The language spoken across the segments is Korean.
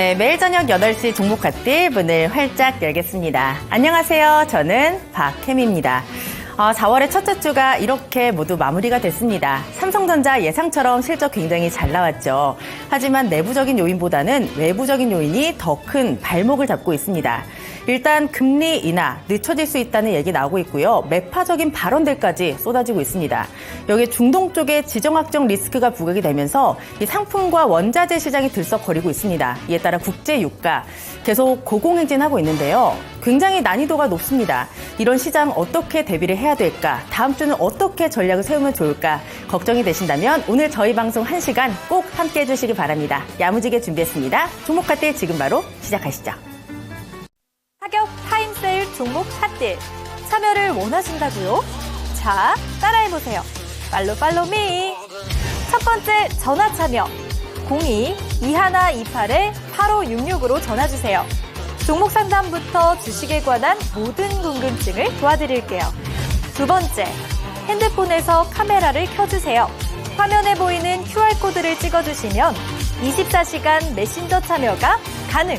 네, 매일 저녁 8시 종목 갓딜 문을 활짝 열겠습니다. 안녕하세요. 저는 박혜미입니다. 4월의 첫째 주가 이렇게 모두 마무리가 됐습니다. 삼성전자 예상처럼 실적 굉장히 잘 나왔죠. 하지만 내부적인 요인보다는 외부적인 요인이 더 큰 발목을 잡고 있습니다. 일단 금리 인하 늦춰질 수 있다는 얘기 나오고 있고요. 매파적인 발언들까지 쏟아지고 있습니다. 여기에 중동 쪽에 지정학적 리스크가 부각이 되면서 이 상품과 원자재 시장이 들썩거리고 있습니다. 이에 따라 국제 유가 계속 고공행진하고 있는데요. 굉장히 난이도가 높습니다. 이런 시장 어떻게 대비를 해야 될까? 다음 주는 어떻게 전략을 세우면 좋을까? 걱정이 되신다면 오늘 저희 방송 1시간 꼭 함께해 주시기 바랍니다. 야무지게 준비했습니다. 종목 갓딜 지금 바로 시작하시죠. 타격 타임세일 종목 핫딜 참여를 원하신다고요? 자, 따라해보세요. 팔로미. 첫 번째 전화 참여 02-2128-8566으로 전화주세요. 종목 상담부터 주식에 관한 모든 궁금증을 도와드릴게요. 두 번째, 핸드폰에서 카메라를 켜주세요. 화면에 보이는 QR코드를 찍어주시면 24시간 메신저 참여가 가능.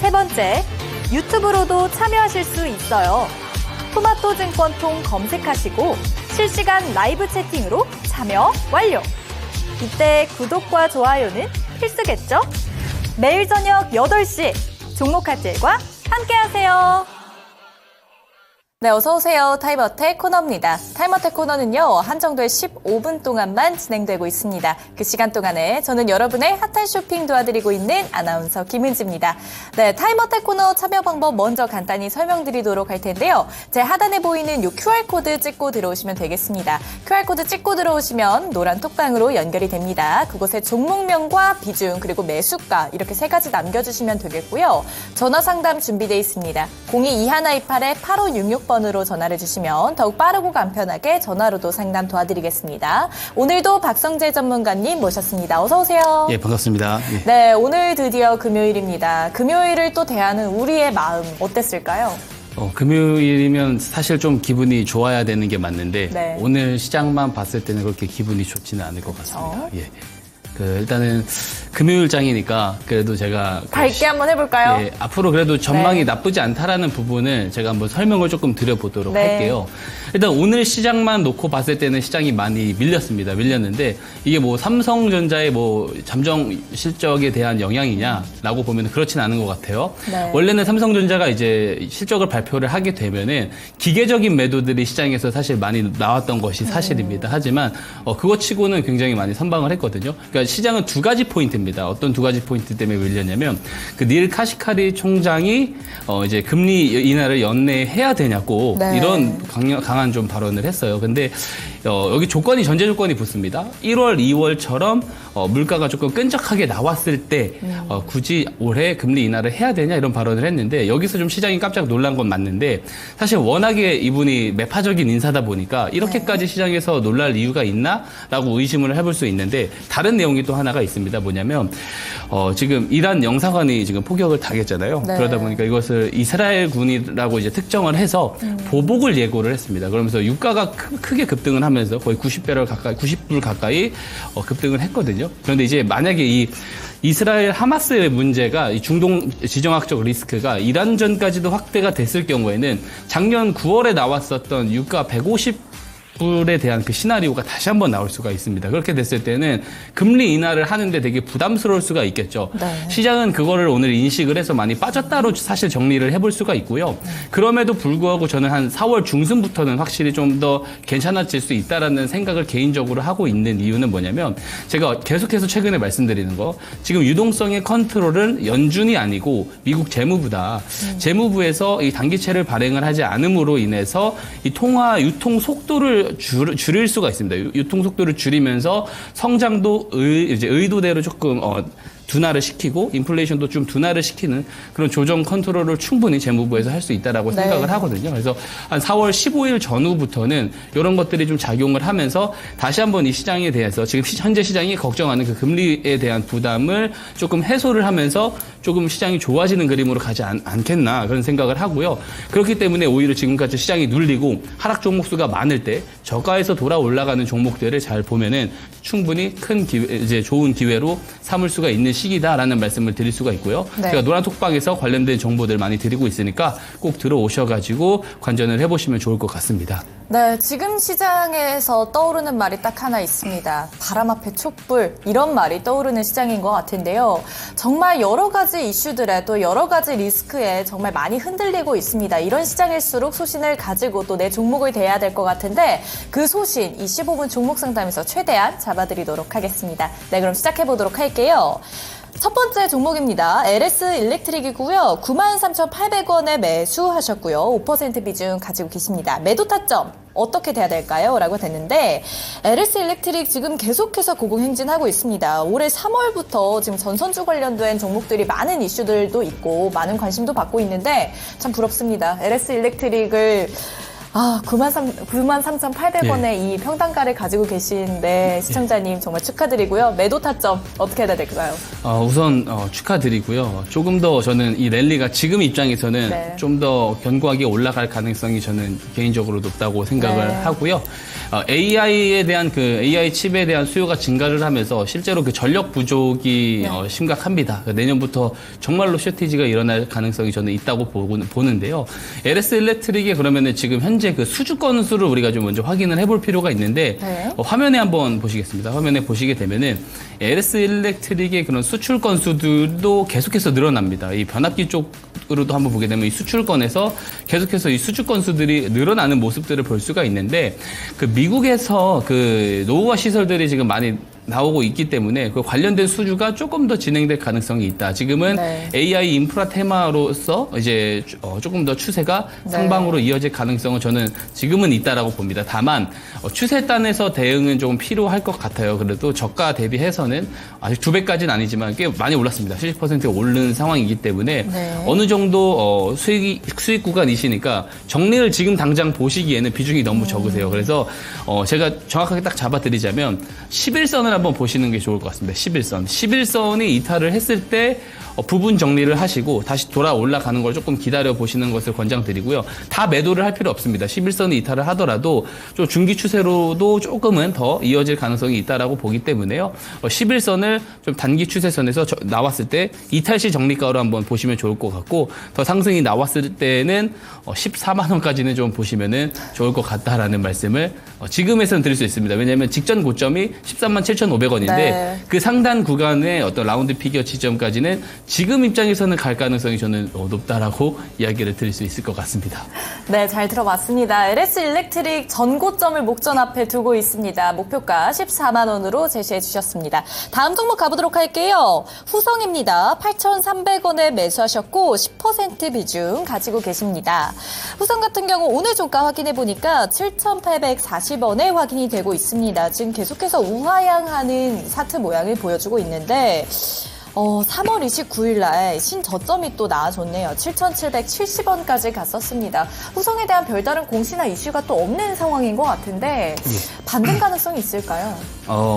세 번째, 유튜브로도 참여하실 수 있어요. 토마토 증권통 검색하시고 실시간 라이브 채팅으로 참여 완료. 이때 구독과 좋아요는 필수겠죠? 매일 저녁 8시 종목 핫딜과 함께하세요. 네, 어서오세요. 타임어택 코너입니다. 타임어택 코너는요, 한정돼 15분 동안만 진행되고 있습니다. 그 시간 동안에 저는 여러분의 핫한 쇼핑 도와드리고 있는 아나운서 김은지입니다. 네, 타임어택 코너 참여 방법 먼저 간단히 설명드리도록 할 텐데요. 제 하단에 보이는 이 QR코드 찍고 들어오시면 되겠습니다. QR코드 찍고 들어오시면 노란 톡방으로 연결이 됩니다. 그곳에 종목명과 비중, 그리고 매수가 이렇게 세 가지 남겨주시면 되겠고요. 전화 상담 준비되어 있습니다. 02-2128-8566 번으로 전화를 주시면 더욱 빠르고 간편하게 전화로도 상담 도와드리겠습니다. 오늘도 박성재 전문가님 모셨습니다. 어서 오세요. 예, 반갑습니다. 예. 네, 오늘 드디어 금요일입니다. 금요일을 또 대하는 우리의 마음 어땠을까요? 금요일이면 사실 좀 기분이 좋아야 되는 게 맞는데 네. 오늘 시장만 봤을 때는 그렇게 기분이 좋지는 않을 것 같습니다. 예. 일단은 금요일장이니까 그래도 제가 밝게 한번 해볼까요? 예, 앞으로 그래도 전망이 네. 나쁘지 않다라는 부분을 제가 한번 설명을 조금 드려보도록 네. 할게요. 일단 오늘 시장만 놓고 봤을 때는 시장이 많이 밀렸는데 이게 뭐 삼성전자의 뭐 잠정 실적에 대한 영향이냐라고 보면 그렇진 않은 것 같아요. 네. 원래는 삼성전자가 이제 실적을 발표를 하게 되면은 기계적인 매도들이 시장에서 사실 많이 나왔던 것이 사실입니다. 하지만 그것 치고는 굉장히 많이 선방을 했거든요. 그러니까 시장은 두 가지 포인트입니다. 어떤 두 가지 포인트 때문에 밀렸냐면 그 닐 카시카리 총장이 이제 금리 인하를 연내해야 되냐고 네. 이런 강한 좀 발언을 했어요. 근데 여기 전제 조건이 붙습니다. 1월, 2월처럼 물가가 조금 끈적하게 나왔을 때 굳이 올해 금리 인하를 해야 되냐 이런 발언을 했는데 여기서 좀 시장이 깜짝 놀란 건 맞는데 사실 워낙에 이분이 매파적인 인사다 보니까 이렇게까지 시장에서 놀랄 이유가 있나라고 의심을 해볼 수 있는데 다른 내용이 또 하나가 있습니다. 뭐냐면 지금 이란 영사관이 지금 폭격을 당했잖아요. 네. 그러다 보니까 이것을 이스라엘군이라고 이제 특정을 해서 보복을 예고를 했습니다. 그러면서 유가가 크게 급등을 하면서 거의 90불 가까이 급등을 했거든요. 그런데 이제 만약에 이 이스라엘 하마스의 문제가 이 중동 지정학적 리스크가 이란전까지도 확대가 됐을 경우에는 작년 9월에 나왔었던 유가 150불에 대한 그 시나리오가 다시 한번 나올 수가 있습니다. 그렇게 됐을 때는 금리 인하를 하는데 되게 부담스러울 수가 있겠죠. 네. 시장은 그거를 오늘 인식을 해서 많이 빠졌다로 사실 정리를 해볼 수가 있고요. 그럼에도 불구하고 저는 한 4월 중순부터는 확실히 좀 더 괜찮아질 수 있다라는 생각을 개인적으로 하고 있는 이유는 뭐냐면 제가 계속해서 최근에 말씀드리는 거 지금 유동성의 컨트롤은 연준이 아니고 미국 재무부다. 재무부에서 이 단기채를 발행을 하지 않음으로 인해서 이 통화 유통 속도를 줄일 수가 있습니다. 유통 속도를 줄이면서 성장도 의도대로 조금 둔화를 시키고 인플레이션도 좀 둔화를 시키는 그런 조정 컨트롤을 충분히 재무부에서 할 수 있다라고 네. 생각을 하거든요. 그래서 한 4월 15일 전후부터는 이런 것들이 좀 작용을 하면서 다시 한번 이 시장에 대해서 지금 현재 시장이 걱정하는 그 금리에 대한 부담을 조금 해소를 하면서 조금 시장이 좋아지는 그림으로 가지 않겠나 그런 생각을 하고요. 그렇기 때문에 오히려 지금까지 시장이 눌리고 하락 종목수가 많을 때 저가에서 돌아 올라가는 종목들을 잘 보면은 충분히 큰 기회, 이제 좋은 기회로 삼을 수가 있는 시기다라는 말씀을 드릴 수가 있고요. 네. 제가 노란톡방에서 관련된 정보들 많이 드리고 있으니까 꼭 들어오셔가지고 관전을 해보시면 좋을 것 같습니다. 네, 지금 시장에서 떠오르는 말이 딱 하나 있습니다. 바람 앞에 촛불, 이런 말이 떠오르는 시장인 것 같은데요. 정말 여러 가지 이슈들에 또 여러 가지 리스크에 정말 많이 흔들리고 있습니다. 이런 시장일수록 소신을 가지고 또 내 종목을 대해야 될 것 같은데 그 소신, 이 15분 종목 상담에서 최대한 잡아드리도록 하겠습니다. 네, 그럼 시작해보도록 할게요. 첫 번째 종목입니다. LS 일렉트릭이고요. 93,800원에 매수하셨고요. 5% 비중 가지고 계십니다. 매도 타점 어떻게 돼야 될까요? 라고 됐는데 LS 일렉트릭 지금 계속해서 고공행진하고 있습니다. 올해 3월부터 지금 전선주 관련된 종목들이 많은 이슈들도 있고 많은 관심도 받고 있는데 참 부럽습니다. LS 일렉트릭을 93,800원의 이 평단가를 가지고 계신데 시청자님 정말 축하드리고요. 매도 타점 어떻게 해야 될까요? 우선 축하드리고요. 조금 더 저는 이 랠리가 지금 입장에서는 네. 좀 더 견고하게 올라갈 가능성이 저는 개인적으로 높다고 생각을 네. 하고요. AI에 대한 그 AI 칩에 대한 수요가 증가를 하면서 실제로 그 전력 부족이 심각합니다. 내년부터 정말로 쇼티지가 일어날 가능성이 저는 있다고 보는데요. LS 일렉트릭에 그러면은 지금 현재 그 수주 건수를 우리가 좀 먼저 확인을 해볼 필요가 있는데 네. 화면에 한번 보시겠습니다. 화면에 보시게 되면은 LS 일렉트릭의 그런 수출 건수들도 계속해서 늘어납니다. 이 변압기 쪽으로도 한번 보게 되면 이 수출건에서 계속해서 이 수주 건수들이 늘어나는 모습들을 볼 수가 있는데 그 미국에서 그 노후화 시설들이 지금 많이 나오고 있기 때문에 그 관련된 수주가 조금 더 진행될 가능성이 있다. 지금은 네. AI 인프라 테마로서 이제 조금 더 추세가 상방으로 이어질 가능성은 저는 지금은 있다라고 봅니다. 다만 추세단에서 대응은 조금 필요할 것 같아요. 그래도 저가 대비해서는 아직 2배까지는 아니지만 꽤 많이 올랐습니다. 70%가 오른 상황이기 때문에 어느 정도 수익 구간이시니까 정리를 지금 당장 보시기에는 비중이 너무 적으세요. 그래서 제가 정확하게 딱 잡아드리자면 11선을 한번 보시는 게 좋을 것 같습니다. 11선이 이탈을 했을 때 부분 정리를 하시고 다시 돌아 올라가는 걸 조금 기다려 보시는 것을 권장드리고요. 다 매도를 할 필요 없습니다. 11선이 이탈을 하더라도 좀 중기 추세로도 조금은 더 이어질 가능성이 있다라고 보기 때문에요. 11선을 좀 단기 추세선에서 나왔을 때 이탈 시 정리가로 한번 보시면 좋을 것 같고 더 상승이 나왔을 때는 14만 원까지는 좀 보시면은 좋을 것 같다라는 말씀을 지금에서는 드릴 수 있습니다. 왜냐하면 직전 고점이 13만 7,500원인데 네. 그 상단 구간의 어떤 라운드 피겨 지점까지는 지금 입장에서는 갈 가능성이 저는 높다라고 이야기를 드릴 수 있을 것 같습니다. 네, 잘 들어봤습니다. LS 일렉트릭 전고점을 목전 앞에 두고 있습니다. 목표가 14만 원으로 제시해 주셨습니다. 다음 종목 가보도록 할게요. 후성입니다. 8,300원에 매수하셨고 10% 비중 가지고 계십니다. 후성 같은 경우 오늘 종가 확인해 보니까 7,840원에 확인이 되고 있습니다. 지금 계속해서 우하향하는 차트 모양을 보여주고 있는데 3월 29일 날 신저점이 또 나와줬네요. 7,770원까지 갔었습니다. 후성에 대한 별다른 공시나 이슈가 또 없는 상황인 것 같은데 반등 가능성이 있을까요?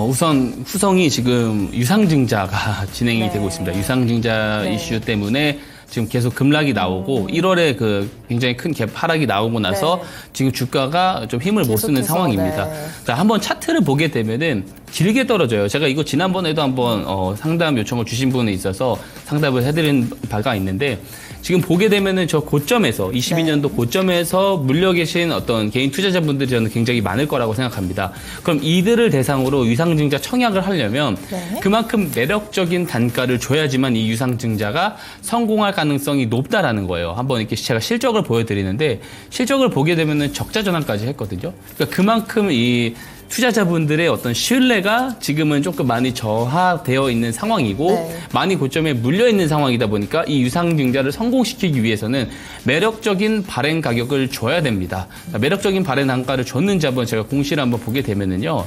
우선 후성이 지금 유상증자가 진행이 네. 되고 있습니다. 유상증자 네. 이슈 때문에 지금 계속 급락이 나오고 1월에 그 굉장히 큰 갭 하락이 나오고 나서 네. 지금 주가가 좀 힘을 못 쓰는 계속해서, 상황입니다. 네. 자, 한번 차트를 보게 되면은 길게 떨어져요. 제가 이거 지난번에도 한번 상담 요청을 주신 분이 있어서 상담을 해드린 바가 있는데 지금 보게 되면은 저 고점에서 22년도 고점에서 물려 계신 어떤 개인 투자자분들이 저는 굉장히 많을 거라고 생각합니다. 그럼 이들을 대상으로 유상증자 청약을 하려면 그만큼 매력적인 단가를 줘야지만 이 유상증자가 성공할 가능성이 높다라는 거예요. 한번 이렇게 제가 실적을 보여드리는데 실적을 보게 되면은 적자 전환까지 했거든요. 그러니까 그만큼 이 투자자분들의 어떤 신뢰가 지금은 조금 많이 저하되어 있는 상황이고 많이 고점에 물려 있는 상황이다 보니까 이 유상증자를 성공시키기 위해서는 매력적인 발행 가격을 줘야 됩니다. 매력적인 발행 단가를 줬는지 한번 제가 공시를 한번 보게 되면은요.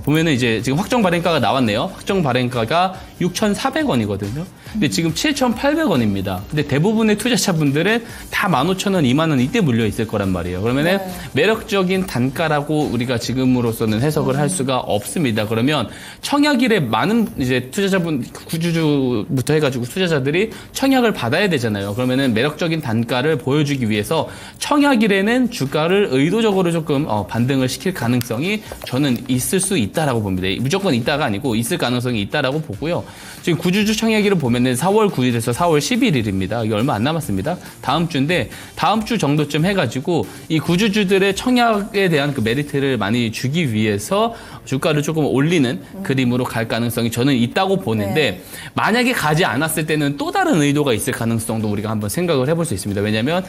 보면은 이제 지금 확정 발행가가 나왔네요. 확정 발행가가 6,400원이거든요. 근데 지금 7,800원입니다. 근데 대부분의 투자자분들은 다 15,000원, 2만 원 이때 물려 있을 거란 말이에요. 그러면은 매력적인 단가라고 우리가 지금으로서는 해석을 할 수가 없습니다. 그러면 청약일에 많은 이제 투자자분 구주주부터 해가지고 투자자들이 청약을 받아야 되잖아요. 그러면은 매력적인 단가를 보여주기 위해서 청약일에는 주가를 의도적으로 조금 반등을 시킬 가능성이 저는 있을 수 있다라고 봅니다. 무조건 있다가 아니고 있을 가능성이 있다라고 보고요. 지금 구주주 청약일을 보면은 4월 9일에서 4월 11일입니다. 이게 얼마 안 남았습니다. 다음 주인데 다음 주 정도쯤 해가지고 이 구주주들의 청약에 대한 그 메리트를 많이 주기 위해서 주가를 조금 올리는 그림으로 갈 가능성이 저는 있다고 보는데 만약에 가지 않았을 때는 또 다른 의도가 있을 가능성도 우리가 한번 생각을 해볼 수 있습니다. 왜냐하면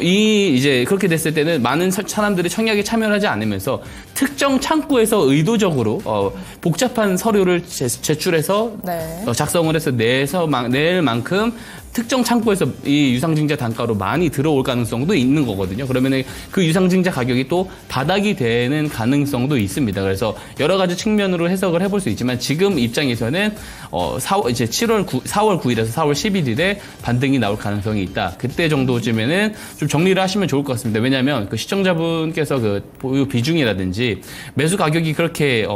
이제 그렇게 됐을 때는 많은 사람들이 청약에 참여를 하지 않으면서 특정 창구에서 의도적으로 복잡한 서류를 제출해서 작성을 해서 낼 만큼 특정 창구에서 이 유상증자 단가로 많이 들어올 가능성도 있는 거거든요. 그러면 그 유상증자 가격이 또 바닥이 되는 가능성도 있습니다. 그래서 여러 가지 측면으로 해석을 해볼 수 있지만 지금 입장에서는 4월 9일에서 4월 11일에 반등이 나올 가능성이 있다. 그때 정도쯤에는 좀 정리를 하시면 좋을 것 같습니다. 왜냐하면 그 시청자분께서 그 보유 비중이라든지 매수 가격이 그렇게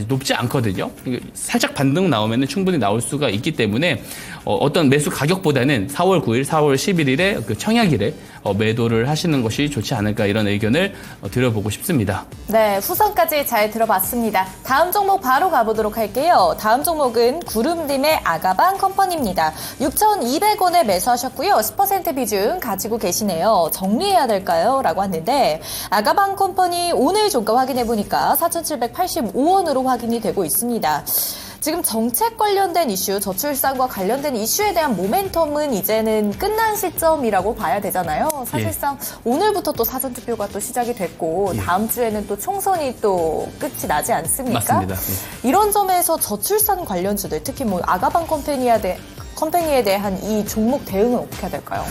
높지 않거든요. 살짝 반등 나오면 충분히 나올 수가 있기 때문에 어떤 매수 가격보다는 4월 9일, 4월 11일에 그 청약일에 매도를 하시는 것이 좋지 않을까 이런 의견을 드려보고 싶습니다. 네, 후선까지 잘 들어봤습니다. 다음 종목 바로 가보도록 할게요. 다음 종목은 구름림의 아가방 컴퍼니입니다. 6,200원에 매수하셨고요. 10% 비중 가지고 계시네요. 정리해야 될까요? 라고 왔는데 아가방 컴퍼니 오늘 종가 확인해보니까 4,785원으로 확인이 되고 있습니다. 지금 정책 관련된 이슈, 저출산과 관련된 이슈에 대한 모멘텀은 이제는 끝난 시점이라고 봐야 되잖아요. 사실상 오늘부터 또 사전투표가 또 시작이 됐고 다음 주에는 또 총선이 또 끝이 나지 않습니까? 맞습니다. 이런 점에서 저출산 관련주들, 특히 뭐 아가방 컴퍼니에 대한 이 종목 대응은 어떻게 해야 될까요?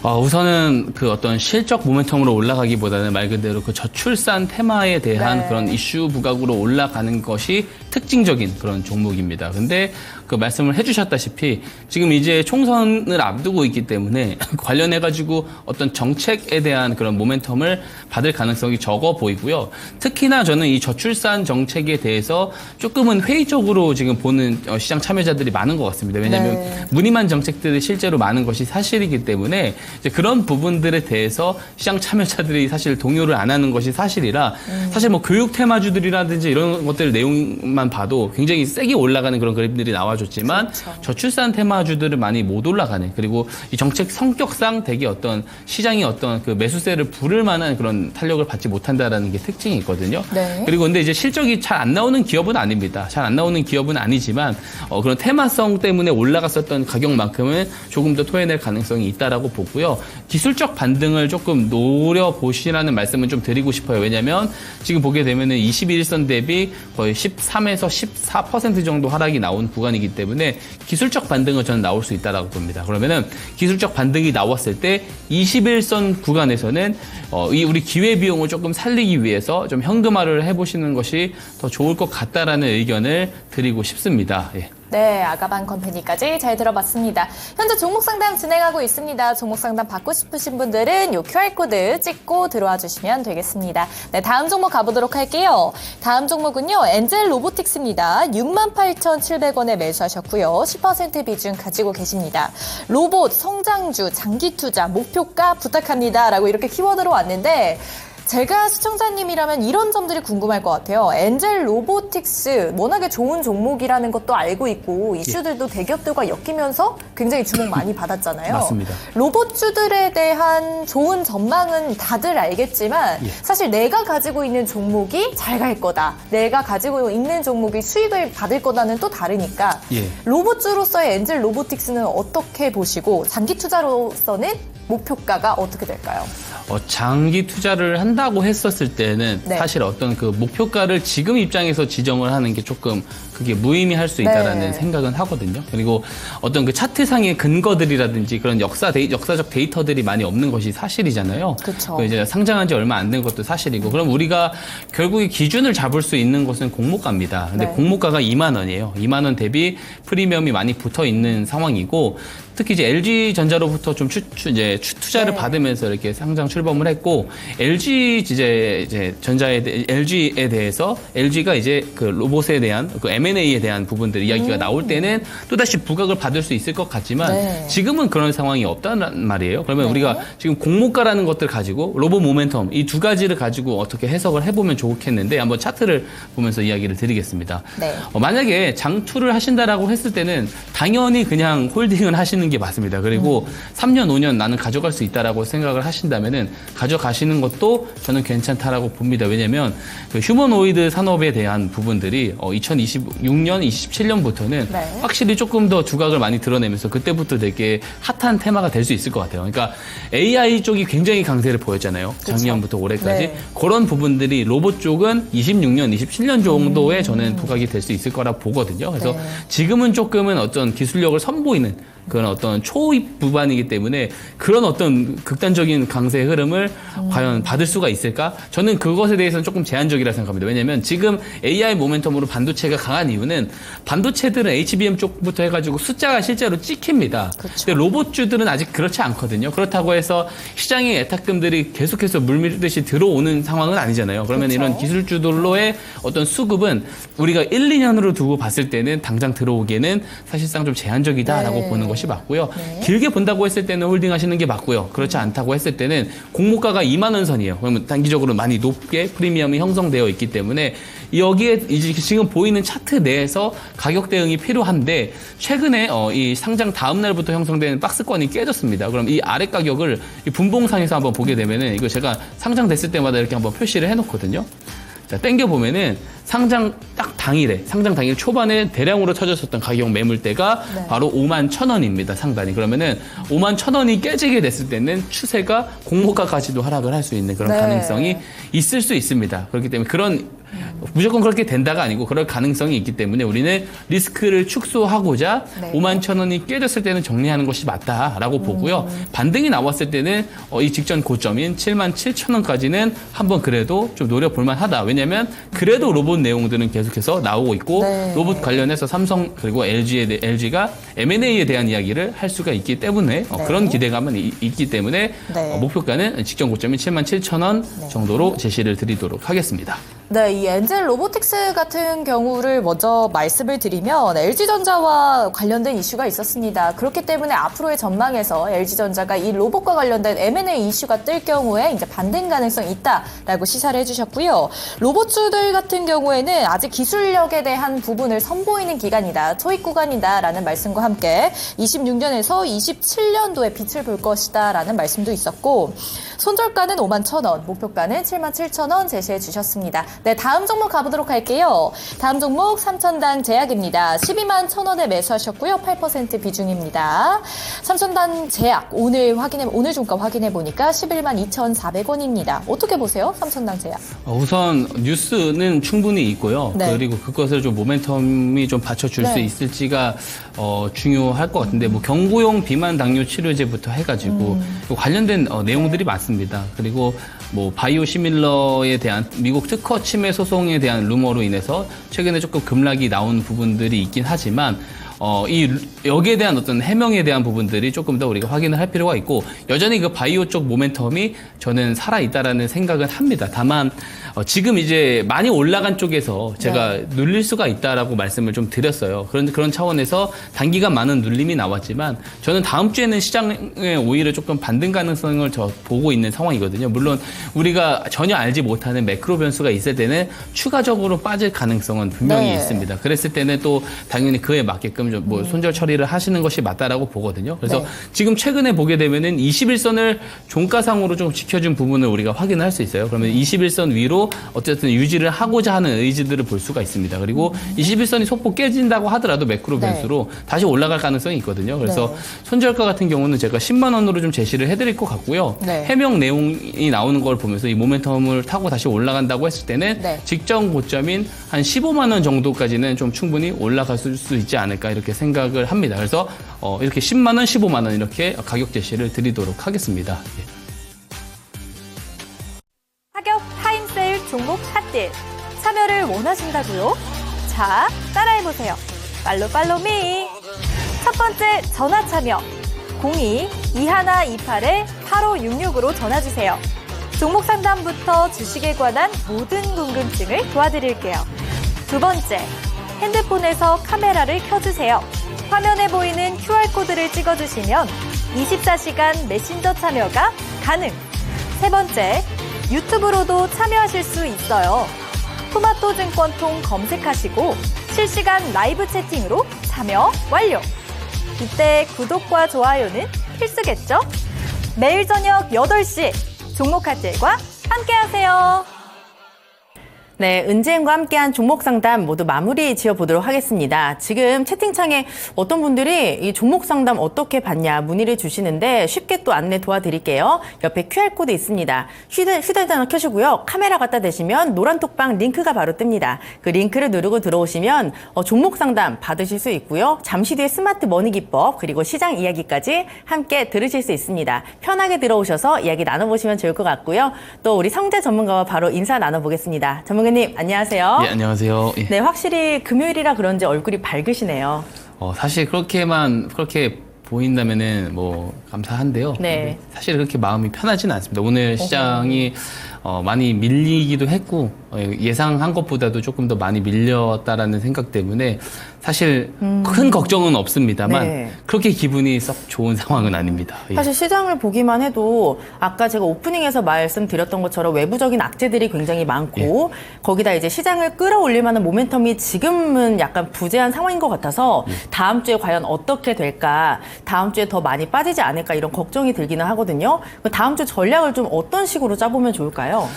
우선은 그 어떤 실적 모멘텀으로 올라가기보다는 말 그대로 그 저출산 테마에 대한 그런 이슈 부각으로 올라가는 것이 특징적인 그런 종목입니다. 근데 그 말씀을 해주셨다시피 지금 이제 총선을 앞두고 있기 때문에 관련해가지고 어떤 정책에 대한 그런 모멘텀을 받을 가능성이 적어 보이고요. 특히나 저는 이 저출산 정책에 대해서 조금은 회의적으로 지금 보는 시장 참여자들이 많은 것 같습니다. 왜냐하면 무늬만 정책들이 실제로 많은 것이 사실이기 때문에 이제 그런 부분들에 대해서 시장 참여자들이 사실 동요를 안 하는 것이 사실이라 사실 뭐 교육 테마주들이라든지 이런 것들 내용만 봐도 굉장히 세게 올라가는 그런 그림들이 나와줬지만 저출산 테마주들은 많이 못 올라가는 그리고 이 정책 성격상 되게 어떤 시장이 어떤 그 매수세를 부를 만한 그런 탄력을 받지 못한다라는 게 특징이 있거든요. 그리고 근데 이제 실적이 잘 안 나오는 기업은 아닙니다. 잘 안 나오는 기업은 아니지만 그런 테마성 때문에 올라갔었던 가격만큼은 조금 더 토해낼 가능성이 있다라고 보고요. 기술적 반등을 조금 노려보시라는 말씀은 좀 드리고 싶어요. 왜냐하면 지금 보게 되면은 21일선 대비 거의 13에서 14% 정도 하락이 나온 구간이기 때문에 기술적 반등은 저는 나올 수 있다라고 봅니다. 그러면은 기술적 반등이 나왔을 때 21선 구간에서는 우리 기회 비용을 조금 살리기 위해서 좀 현금화를 해보시는 것이 더 좋을 것 같다라는 의견을 드리고 싶습니다. 예. 네, 아가방 컴퍼니까지 잘 들어봤습니다. 현재 종목 상담 진행하고 있습니다. 종목 상담 받고 싶으신 분들은 이 QR코드 찍고 들어와 주시면 되겠습니다. 네, 다음 종목 가보도록 할게요. 다음 종목은요, 엔젤 로보틱스입니다. 68,700원에 매수하셨고요. 10% 비중 가지고 계십니다. 로봇, 성장주, 장기 투자, 목표가 부탁합니다. 라고 이렇게 키워드로 왔는데 제가 시청자님이라면 이런 점들이 궁금할 것 같아요. 엔젤 로보틱스 워낙에 좋은 종목이라는 것도 알고 있고 이슈들도 대기업들과 엮이면서 굉장히 주목 많이 받았잖아요. 맞습니다. 로봇주들에 대한 좋은 전망은 다들 알겠지만 사실 내가 가지고 있는 종목이 잘 갈 거다. 내가 가지고 있는 종목이 수익을 받을 거다는 또 다르니까 로봇주로서의 엔젤 로보틱스는 어떻게 보시고 장기 투자로서는 목표가가 어떻게 될까요? 장기 투자를 한다고 했었을 때는 사실 어떤 그 목표가를 지금 입장에서 지정을 하는 게 조금 그게 무의미할 수 있다라는 생각은 하거든요. 그리고 어떤 그 차트상의 근거들이라든지 그런 역사적 데이터들이 많이 없는 것이 사실이잖아요. 그렇죠. 이제 상장한 지 얼마 안 된 것도 사실이고 그럼 우리가 결국에 기준을 잡을 수 있는 것은 공모가입니다. 근데 공모가가 2만 원이에요. 2만 원 대비 프리미엄이 많이 붙어 있는 상황이고 특히 이제 LG전자로부터 좀 투자를 받으면서 이렇게 상장 출범을 했고 LG LG에 대해서 LG가 이제 그 로봇에 대한 그 M&A에 대한 부분들 이야기가 나올 때는 또다시 부각을 받을 수 있을 것 같지만 네. 지금은 그런 상황이 없다는 말이에요. 그러면 우리가 지금 공모가라는 것들 가지고 로봇 모멘텀 이 두 가지를 가지고 어떻게 해석을 해보면 좋겠는데 한번 차트를 보면서 이야기를 드리겠습니다. 네. 만약에 장투를 하신다라고 했을 때는 당연히 그냥 홀딩을 하시는 게 맞습니다. 그리고 3년, 5년 나는 가져갈 수 있다라고 생각을 하신다면은 가져가시는 것도 저는 괜찮다라고 봅니다. 왜냐면 그 휴머노이드 산업에 대한 부분들이 2026년, 27년부터는 네. 확실히 조금 더 두각을 많이 드러내면서 그때부터 되게 핫한 테마가 될 수 있을 것 같아요. 그러니까 AI 쪽이 굉장히 강세를 보였잖아요. 작년부터 올해까지. 네. 그런 부분들이 로봇 쪽은 26년, 27년 정도에 저는 부각이 될 수 있을 거라 보거든요. 그래서 네. 지금은 조금은 어떤 기술력을 선보이는 그런 어떤 초입 부반이기 때문에 그런 어떤 극단적인 강세의 흐름을 과연 받을 수가 있을까? 저는 그것에 대해서는 조금 제한적이라 생각합니다. 왜냐하면 지금 AI 모멘텀으로 반도체가 강한 이유는 반도체들은 HBM 쪽부터 해가지고 숫자가 실제로 찍힙니다. 근데 로봇주들은 아직 그렇지 않거든요. 그렇다고 해서 시장의 애탁금들이 계속해서 물밀듯이 들어오는 상황은 아니잖아요. 그러면 그렇죠. 이런 기술주들로의 어떤 수급은 우리가 1, 2년으로 두고 봤을 때는 당장 들어오기에는 사실상 좀 제한적이다라고 네. 보는 것이 맞고요. 네. 길게 본다고 했을 때는 홀딩하시는 게 맞고요. 그렇지 않다고 했을 때는 공모가가 2만 원 선이에요. 그러면 단기적으로 많이 높게 프리미엄이 형성되어 있기 때문에 여기에 이제 지금 보이는 차트 내에서 가격 대응이 필요한데 최근에 이 상장 다음 날부터 형성된 박스권이 깨졌습니다. 그럼 이 아래 가격을 이 분봉상에서 한번 보게 되면은 이거 제가 상장됐을 때마다 이렇게 한번 표시를 해놓거든요. 자, 땡겨보면은 상장 당일 초반에 대량으로 쳐졌었던 가격 매물대가 네. 바로 51,000원입니다. 상단이. 그러면은 51,000원이 깨지게 됐을 때는 추세가 공모가까지도 하락을 할 수 있는 그런 네. 가능성이 있을 수 있습니다. 그렇기 때문에 무조건 그렇게 된다가 아니고 그럴 가능성이 있기 때문에 우리는 리스크를 축소하고자 네. 51,000원이 깨졌을 때는 정리하는 것이 맞다라고 보고요. 반등이 나왔을 때는 이 직전 고점인 77,000원까지는 한번 그래도 좀 노려볼 만하다. 왜냐하면 그래도 로봇 내용들은 계속해서 나오고 있고 네. 로봇 관련해서 삼성 그리고 LG가 M&A에 대한 이야기를 할 수가 있기 때문에 네. 그런 기대감은 있기 때문에 네. 목표가는 직전 고점인 77,000원 정도로 제시를 드리도록 하겠습니다. 네, 이 엔젤 로보틱스 같은 경우를 먼저 말씀을 드리면 LG전자와 관련된 이슈가 있었습니다. 그렇기 때문에 앞으로의 전망에서 LG전자가 이 로봇과 관련된 M&A 이슈가 뜰 경우에 이제 반등 가능성이 있다라고 시사를 해주셨고요. 로봇주들 같은 경우에는 아직 기술력에 대한 부분을 선보이는 기간이다, 초입 구간이다라는 말씀과 함께 26년에서 27년도에 빛을 볼 것이다라는 말씀도 있었고 손절가는 51,000원, 목표가는 77,000원 제시해 주셨습니다. 네, 다음 종목 가보도록 할게요. 다음 종목 삼천단 제약입니다. 121,000원에 매수하셨고요. 8% 비중입니다. 삼천단 제약 오늘 종가 확인해 보니까 112,400원입니다. 어떻게 보세요? 삼천단 제약. 우선 뉴스는 충분히 있고요. 네. 그리고 그것을 좀 모멘텀이 좀 받쳐줄 수 네. 있을지가 중요할 것 같은데 뭐 경구용 비만 당뇨 치료제부터 해가지고 관련된 내용들이 많습니다. 그리고 뭐 바이오 시밀러에 대한 미국 특허 침해 소송에 대한 루머로 인해서 최근에 조금 급락이 나온 부분들이 있긴 하지만 여기에 대한 어떤 해명에 대한 부분들이 조금 더 우리가 확인을 할 필요가 있고 여전히 그 바이오 쪽 모멘텀이 저는 살아있다라는 생각은 합니다. 다만 지금 이제 많이 올라간 쪽에서 제가 눌릴 수가 있다라고 말씀을 좀 드렸어요. 그런데 그런 차원에서 단기간 많은 눌림이 나왔지만 저는 다음 주에는 시장에 오히려 조금 반등 가능성을 보고 있는 상황이거든요. 물론 우리가 전혀 알지 못하는 매크로 변수가 있을 때는 추가적으로 빠질 가능성은 분명히 네. 있습니다. 그랬을 때는 또 당연히 그에 맞게끔 좀 뭐 손절 처리를 하시는 것이 맞다라고 보거든요. 그래서 네. 지금 최근에 보게 되면은 21선을 종가상으로 좀 지켜준 부분을 우리가 확인을 할 수 있어요. 그러면 21선 위로 어쨌든 유지를 하고자 하는 의지들을 볼 수가 있습니다. 그리고 21선이 소폭 깨진다고 하더라도 매크로 네. 변수로 다시 올라갈 가능성이 있거든요. 그래서 네. 손절가 같은 경우는 제가 10만 원으로 좀 제시를 해드릴 것 같고요. 네. 해명 내용이 나오는 걸 보면서 이 모멘텀을 타고 다시 올라간다고 했을 때는 네. 직전 고점인 한 15만 원 정도까지는 좀 충분히 올라갈 수 있지 않을까 이렇게 생각을 합니다. 그래서 이렇게 10만 원, 15만 원 이렇게 가격 제시를 드리도록 하겠습니다. 예. 타격 타임세일 종목 핫딜 참여를 원하신다고요? 자, 따라해보세요. 팔로미. 첫 번째 전화 참여 02-2128-8566으로 전화주세요. 종목 상담부터 주식에 관한 모든 궁금증을 도와드릴게요. 두 번째, 핸드폰에서 카메라를 켜주세요. 화면에 보이는 QR코드를 찍어주시면 24시간 메신저 참여가 가능. 세 번째, 유튜브로도 참여하실 수 있어요. 토마토 증권통 검색하시고 실시간 라이브 채팅으로 참여 완료. 이때 구독과 좋아요는 필수겠죠? 매일 저녁 8시 종목 칼질과 함께하세요. 네, 은지엠과 함께한 종목 상담 모두 마무리 지어보도록 하겠습니다. 지금 채팅창에 어떤 분들이 이 종목 상담 어떻게 받냐 문의를 주시는데 쉽게 또 안내 도와드릴게요. 옆에 QR코드 있습니다. 휴대전화 켜시고요. 카메라 갖다 대시면 노란 톡방 링크가 바로 뜹니다. 그 링크를 누르고 들어오시면 종목 상담 받으실 수 있고요. 잠시 뒤에 스마트 머니 기법 그리고 시장 이야기까지 함께 들으실 수 있습니다. 편하게 들어오셔서 이야기 나눠보시면 좋을 것 같고요. 또 우리 성재 전문가와 바로 인사 나눠보겠습니다. 전문가님 안녕하세요. 예, 안녕하세요. 예. 네, 확실히 금요일이라 그런지 얼굴이 밝으시네요. 사실 그렇게 보인다면은 뭐 감사한데요. 네. 사실 그렇게 마음이 편하지는 않습니다. 오늘 시장이 많이 밀리기도 했고 예상한 것보다도 조금 더 많이 밀렸다라는 생각 때문에 사실 큰 걱정은 없습니다만 네. 그렇게 기분이 썩 좋은 상황은 아닙니다. 예. 사실 시장을 보기만 해도 아까 제가 오프닝에서 말씀드렸던 것처럼 외부적인 악재들이 굉장히 많고 거기다 이제 시장을 끌어올릴 만한 모멘텀이 지금은 약간 부재한 상황인 것 같아서 다음 주에 과연 어떻게 될까, 다음 주에 더 많이 빠지지 않을까 이런 걱정이 들기는 하거든요. 다음 주 전략을 좀 어떤 식으로 짜보면 좋을까요?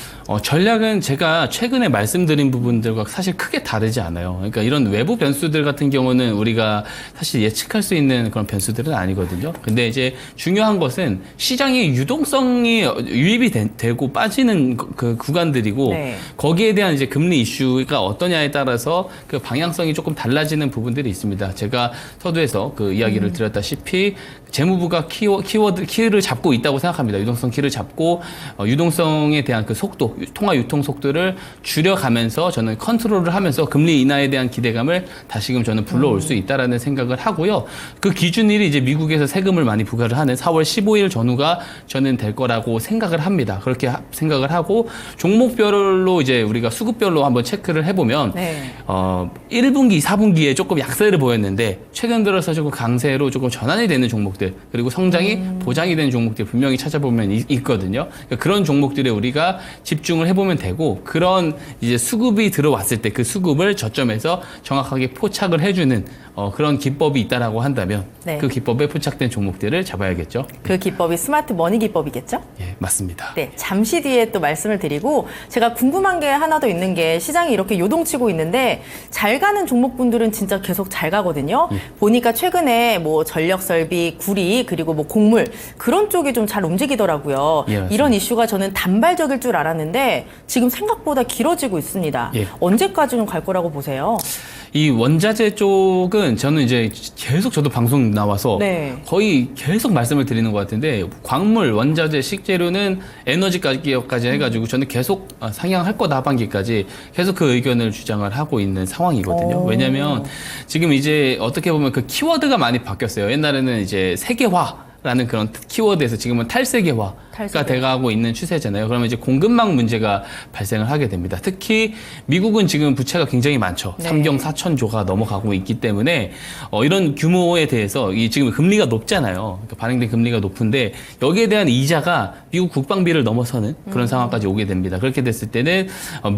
전략은 제가 최근에 말씀드린 부분들과 사실 크게 다르지 않아요. 그러니까 이런 외부 변수들 같은 경우는 우리가 사실 예측할 수 있는 그런 변수들은 아니거든요. 근데 이제 중요한 것은 시장의 유동성이 유입이 되고 빠지는 그 구간들이고 네. 거기에 대한 이제 금리 이슈가 어떠냐에 따라서 그 방향성이 조금 달라지는 부분들이 있습니다. 제가 서두에서 그 이야기를 드렸다시피 재무부가 키를 잡고 있다고 생각합니다. 유동성 키를 잡고 유동성에 대한 그 속도, 통화 유통 속도를 줄여가면서 저는 컨트롤을 하면서 금리 인하에 대한 기대감을 다시금 저는 불러올 수 있다라는 생각을 하고요. 그 기준일이 이제 미국에서 세금을 많이 부과를 하는 4월 15일 전후가 저는 될 거라고 생각을 합니다. 그렇게 생각을 하고 종목별로 이제 우리가 수급별로 한번 체크를 해보면 네. 1분기, 4분기에 조금 약세를 보였는데 최근 들어서 조금 강세로 조금 전환이 되는 종목들 그리고 성장이 보장이 되는 종목들 분명히 찾아보면 있거든요. 그러니까 그런 종목들에 우리가 집중을 해보면 되고 그런 이제 수급이 들어왔을 때 그 수급을 저점에서 정확하게 포착을 해주는 그런 기법이 있다라고 한다면 네. 그 기법에 포착된 종목들을 잡아야겠죠. 그 기법이 스마트 머니 기법이겠죠? 예, 맞습니다. 네, 잠시 뒤에 또 말씀을 드리고 제가 궁금한 게 하나 더 있는 게 시장이 이렇게 요동치고 있는데 잘 가는 종목분들은 진짜 계속 잘 가거든요. 보니까 최근에 뭐 전력설비, 구리 그리고 뭐 곡물 그런 쪽이 좀 잘 움직이더라고요. 예, 맞습니다. 이런 이슈가 저는 단발적일 줄 알았는데 지금 생각보다 길어지고 있습니다. 예. 언제까지는 갈 거라고 보세요? 이 원자재 쪽은 저는 이제 계속 저도 방송 나와서 네. 거의 계속 말씀을 드리는 것 같은데 광물, 원자재, 식재료는 에너지 가격까지 해가지고 저는 계속 상향할 거다 하반기까지 계속 그 의견을 주장을 하고 있는 상황이거든요. 오. 왜냐하면 지금 이제 어떻게 보면 그 키워드가 많이 바뀌었어요. 옛날에는 이제 세계화 라는 그런 키워드에서 지금은 탈세계화가 탈세계화. 돼가고 있는 추세잖아요. 그러면 이제 공급망 문제가 발생을 하게 됩니다. 특히 미국은 지금 부채가 굉장히 많죠. 네. 3경 4천조가 넘어가고 있기 때문에 이런 규모에 대해서 지금 금리가 높잖아요. 그러니까 발행된 금리가 높은데 여기에 대한 이자가 미국 국방비를 넘어서는 그런 상황까지 오게 됩니다. 그렇게 됐을 때는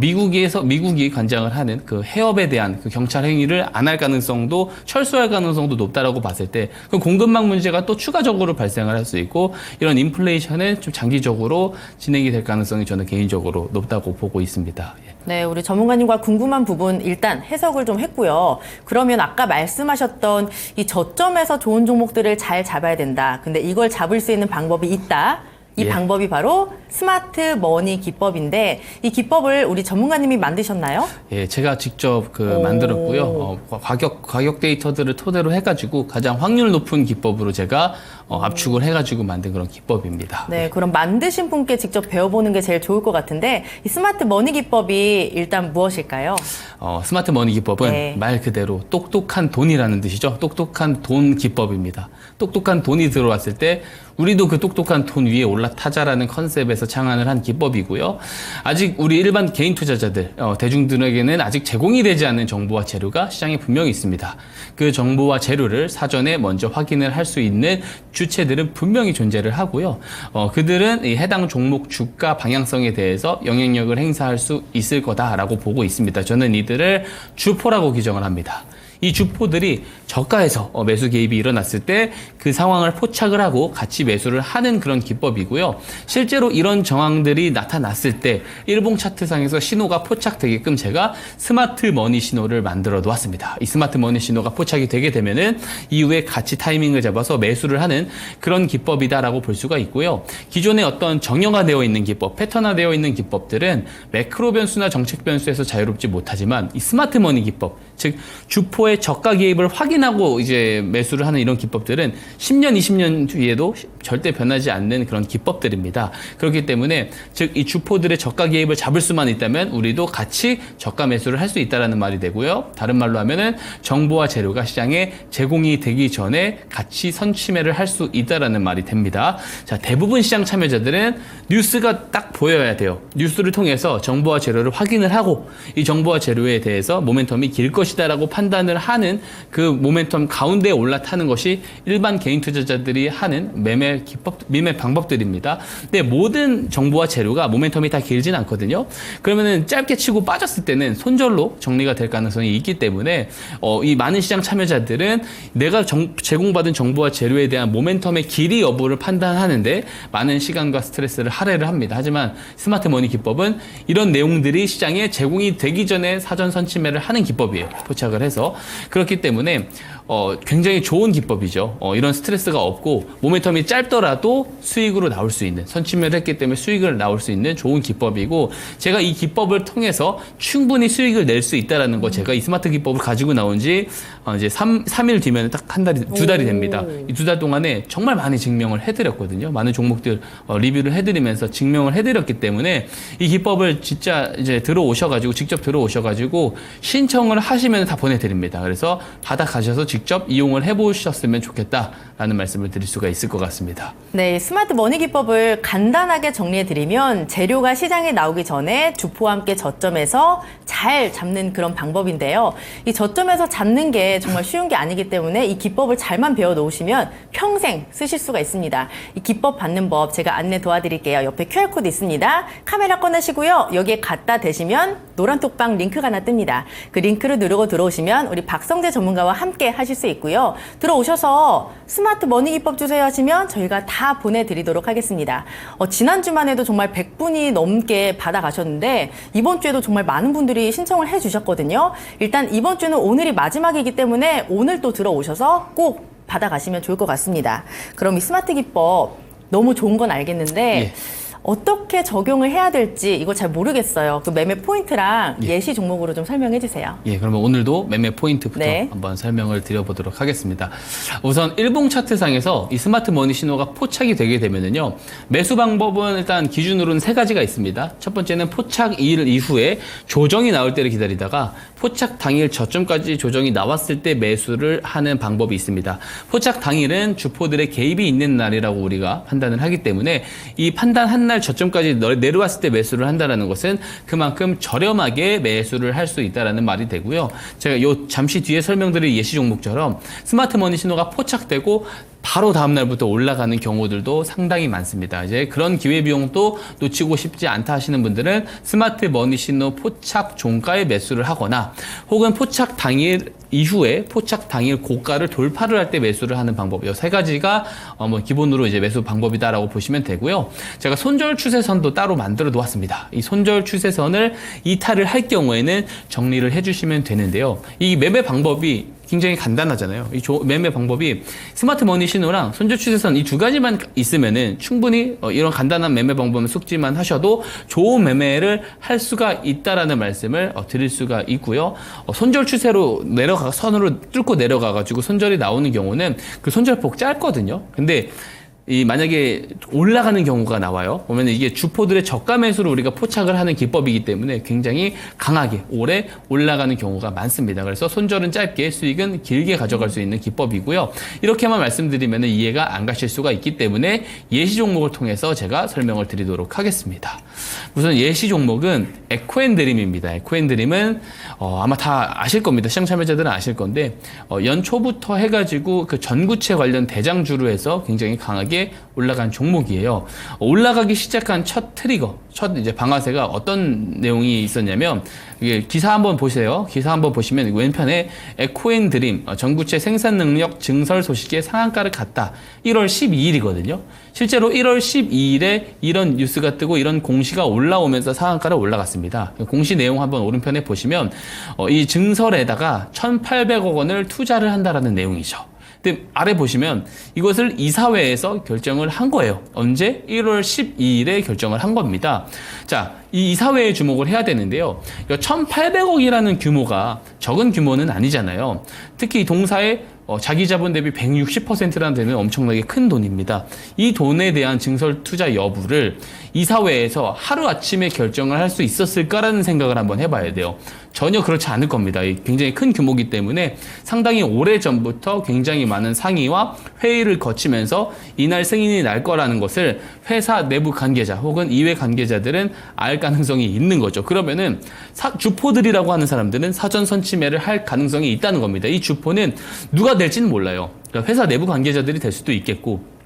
미국이 관장을 하는 그 해협에 대한 그 경찰 행위를 안 할 가능성도 철수할 가능성도 높다라고 봤을 때 그 공급망 문제가 또 추가적으로 발생을 할 수 있고 이런 인플레이션은 좀 장기적으로 진행이 될 가능성이 저는 개인적으로 높다고 보고 있습니다. 예. 네, 우리 전문가님과 궁금한 부분 일단 해석을 좀 했고요. 그러면 아까 말씀하셨던 이 저점에서 좋은 종목들을 잘 잡아야 된다. 근데 이걸 잡을 수 있는 방법이 있다. 이 예. 방법이 바로 스마트 머니 기법인데 이 기법을 우리 전문가님이 만드셨나요? 예, 제가 직접 오. 만들었고요. 가격 데이터들을 토대로 해가지고 가장 확률 높은 기법으로 제가 압축을 해가지고 만든 그런 기법입니다. 네, 그럼 만드신 분께 직접 배워보는 게 제일 좋을 것 같은데 이 스마트 머니 기법이 일단 무엇일까요? 스마트 머니 기법은 네. 말 그대로 똑똑한 돈이라는 뜻이죠. 똑똑한 돈 기법입니다. 똑똑한 돈이 들어왔을 때 우리도 그 똑똑한 돈 위에 올라타자라는 컨셉에서 창안을 한 기법이고요. 아직 우리 일반 개인 투자자들, 대중들에게는 아직 제공이 되지 않는 정보와 재료가 시장에 분명히 있습니다. 그 정보와 재료를 사전에 먼저 확인을 할 수 있는 주체들은 분명히 존재를 하고요. 그들은 이 해당 종목 주가 방향성에 대해서 영향력을 행사할 수 있을 거다라고 보고 있습니다. 저는 이들을 주포라고 규정을 합니다. 이 주포들이 저가에서 매수 개입이 일어났을 때 그 상황을 포착을 하고 같이 매수를 하는 그런 기법이고요. 실제로 이런 정황들이 나타났을 때 일봉 차트상에서 신호가 포착되게끔 제가 스마트 머니 신호를 만들어 놓았습니다. 이 스마트 머니 신호가 포착이 되게 되면은 이후에 같이 타이밍을 잡아서 매수를 하는 그런 기법이다라고 볼 수가 있고요. 기존에 어떤 정형화되어 있는 기법, 패턴화되어 있는 기법들은 매크로 변수나 정책 변수에서 자유롭지 못하지만 이 스마트 머니 기법, 즉 주포의 저가 개입을 확인하고 이제 매수를 하는 이런 기법들은 10년, 20년 뒤에도 절대 변하지 않는 그런 기법들입니다. 그렇기 때문에 즉 이 주포들의 저가 개입을 잡을 수만 있다면 우리도 같이 저가 매수를 할 수 있다라는 말이 되고요. 다른 말로 하면은 정보와 재료가 시장에 제공이 되기 전에 같이 선취매를 할 수 있다라는 말이 됩니다. 자, 대부분 시장 참여자들은 뉴스가 딱 보여야 돼요. 뉴스를 통해서 정보와 재료를 확인을 하고 이 정보와 재료에 대해서 모멘텀이 길 것이다라고 판단을 하는 그 모멘텀 가운데에 올라타는 것이 일반 개인 투자자들이 하는 매매 기법, 매매 방법들입니다. 근데 모든 정보와 재료가 모멘텀이 다 길진 않거든요. 그러면은 짧게 치고 빠졌을 때는 손절로 정리가 될 가능성이 있기 때문에 이 많은 시장 참여자들은 내가 제공받은 정보와 재료에 대한 모멘텀의 길이 여부를 판단하는데 많은 시간과 스트레스를 할애를 합니다. 하지만 스마트 머니 기법은 이런 내용들이 시장에 제공이 되기 전에 사전 선취매를 하는 기법이에요. 포착을 해서. 그렇기 때문에 굉장히 좋은 기법이죠. 이런 스트레스가 없고 모멘텀이 짧더라도 수익으로 나올 수 있는, 선취매를 했기 때문에 수익을 나올 수 있는 좋은 기법이고, 제가 이 기법을 통해서 충분히 수익을 낼 수 있다라는 거, 제가 이 스마트 기법을 가지고 나온 지 이제 3일 뒤면 딱 한 달이, 2달이 됩니다. 이 2달 동안에 정말 많이 증명을 해드렸거든요. 많은 종목들 리뷰를 해드리면서 증명을 해드렸기 때문에 이 기법을 진짜 이제 직접 들어오셔가지고 신청을 하시면 다 보내드립니다. 그래서 받아가셔서 직접 이용을 해보셨으면 좋겠다라는 말씀을 드릴 수가 있을 것 같습니다. 네, 스마트 머니 기법을 간단하게 정리해드리면 재료가 시장에 나오기 전에 주포와 함께 저점에서 잘 잡는 그런 방법인데요. 이 저점에서 잡는 게 정말 쉬운 게 아니기 때문에 이 기법을 잘만 배워 놓으시면 평생 쓰실 수가 있습니다. 이 기법 받는 법 제가 안내 도와드릴게요. 옆에 QR코드 있습니다. 카메라 꺼내시고요. 여기에 갖다 대시면 노란 톡방 링크가 하나 뜹니다. 그 링크를 누르고 들어오시면 우리 박성재 전문가와 함께 하실 수 있고요. 들어오셔서 스마트 머니 기법 주세요 하시면 저희가 다 보내드리도록 하겠습니다. 지난주만 해도 정말 100분이 넘게 받아가셨는데 이번 주에도 정말 많은 분들이 신청을 해주셨거든요. 일단 이번 주는 오늘이 마지막이기 때문에 오늘 또 들어오셔서 꼭 받아가시면 좋을 것 같습니다. 그럼 이 스마트 기법 너무 좋은 건 알겠는데 예. 어떻게 적용을 해야 될지 이거 잘 모르겠어요. 그 매매 포인트랑 예시 종목으로 좀 설명해 주세요. 예, 그러면 오늘도 매매 포인트부터 네. 한번 설명을 드려보도록 하겠습니다. 우선 일봉 차트상에서 이 스마트 머니 신호가 포착이 되게 되면은요, 매수 방법은 일단 기준으로는 3가지가 있습니다. 첫 번째는 포착 2일 이후에 조정이 나올 때를 기다리다가 포착 당일 저점까지 조정이 나왔을 때 매수를 하는 방법이 있습니다. 포착 당일은 주포들의 개입이 있는 날이라고 우리가 판단을 하기 때문에 이 판단한 날 저점까지 내려왔을 때 매수를 한다는 것은 그만큼 저렴하게 매수를 할 수 있다는 말이 되고요. 제가 잠시 뒤에 설명드릴 예시 종목처럼 스마트 머니 신호가 포착되고 바로 다음 날부터 올라가는 경우들도 상당히 많습니다. 이제 그런 기회비용도 놓치고 싶지 않다 하시는 분들은 스마트 머니 신호 포착 종가에 매수를 하거나 혹은 포착 당일 이후에 포착 당일 고가를 돌파를 할 때 매수를 하는 방법, 이 3가지가 기본으로 이제 매수 방법이다라고 보시면 되고요. 제가 손절 추세선도 따로 만들어 놓았습니다. 이 손절 추세선을 이탈을 할 경우에는 정리를 해주시면 되는데요. 이 매매 방법이 굉장히 간단하잖아요. 이 매매 방법이 스마트 머니 신호랑 손절 추세선 이 2가지만 있으면은 충분히 이런 간단한 매매 방법을 숙지만 하셔도 좋은 매매를 할 수가 있다라는 말씀을 드릴 수가 있고요. 손절 추세로 선으로 뚫고 내려가가지고 손절이 나오는 경우는 그 손절폭 짧거든요. 근데 이 만약에 올라가는 경우가 나와요. 보면 이게 주포들의 저가 매수로 우리가 포착을 하는 기법이기 때문에 굉장히 강하게 오래 올라가는 경우가 많습니다. 그래서 손절은 짧게 수익은 길게 가져갈 수 있는 기법이고요. 이렇게만 말씀드리면 이해가 안 가실 수가 있기 때문에 예시 종목을 통해서 제가 설명을 드리도록 하겠습니다. 우선 예시 종목은 에코앤드림입니다. 에코앤드림은 아마 다 아실 겁니다. 시장 참여자들은 아실 건데 연초부터 해가지고 그 전구체 관련 대장주로 해서 굉장히 강하게 올라간 종목이에요. 올라가기 시작한 첫 트리거, 첫 이제 방아쇠가 어떤 내용이 있었냐면 이게 기사 한번 보세요. 기사 한번 보시면 왼편에 에코앤드림 전구체 생산 능력 증설 소식에 상한가를 갔다. 1월 12일이거든요. 실제로 1월 12일에 이런 뉴스가 뜨고 이런 공시가 올라오면서 상한가를 올라갔습니다. 공시 내용 한번 오른편에 보시면 이 증설에다가 1,800억 원을 투자를 한다라는 내용이죠. 근데 아래 보시면 이것을 이사회에서 결정을 한 거예요. 언제? 1월 12일에 결정을 한 겁니다. 자, 이 이사회에 주목을 해야 되는데요. 1,800억이라는 규모가 적은 규모는 아니잖아요. 특히 이 동사의 자기 자본 대비 160%라는 데는 엄청나게 큰 돈입니다. 이 돈에 대한 증설 투자 여부를 이사회에서 하루아침에 결정을 할 수 있었을까라는 생각을 한번 해봐야 돼요. 전혀 그렇지 않을 겁니다. 굉장히 큰 규모이기 때문에 상당히 오래전부터 굉장히 많은 상의와 회의를 거치면서 이날 승인이 날 거라는 것을 회사 내부 관계자 혹은 이외 관계자들은 알 가능성이 있는 거죠. 그러면은 주포들이라고 하는 사람들은 사전 선취매를 할 가능성이 있다는 겁니다. 이 주포는 누가 될지는 몰라요. 그러니까 회사 내부 관계자들이 될 수도 있겠고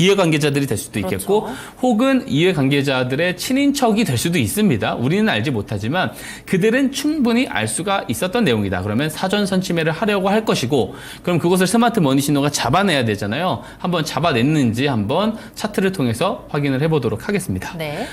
이해 관계자들이 될 수도 있겠고 그렇죠. 혹은 이해 관계자들의 친인척이 될 수도 있습니다. 우리는 알지 못하지만 그들은 충분히 알 수가 있었던 내용이다. 그러면 사전 선취매를 하려고 할 것이고 그럼 그것을 스마트 머니 신호가 잡아내야 되잖아요. 한번 잡아냈는지 한번 차트를 통해서 확인을 해보도록 하겠습니다. 네.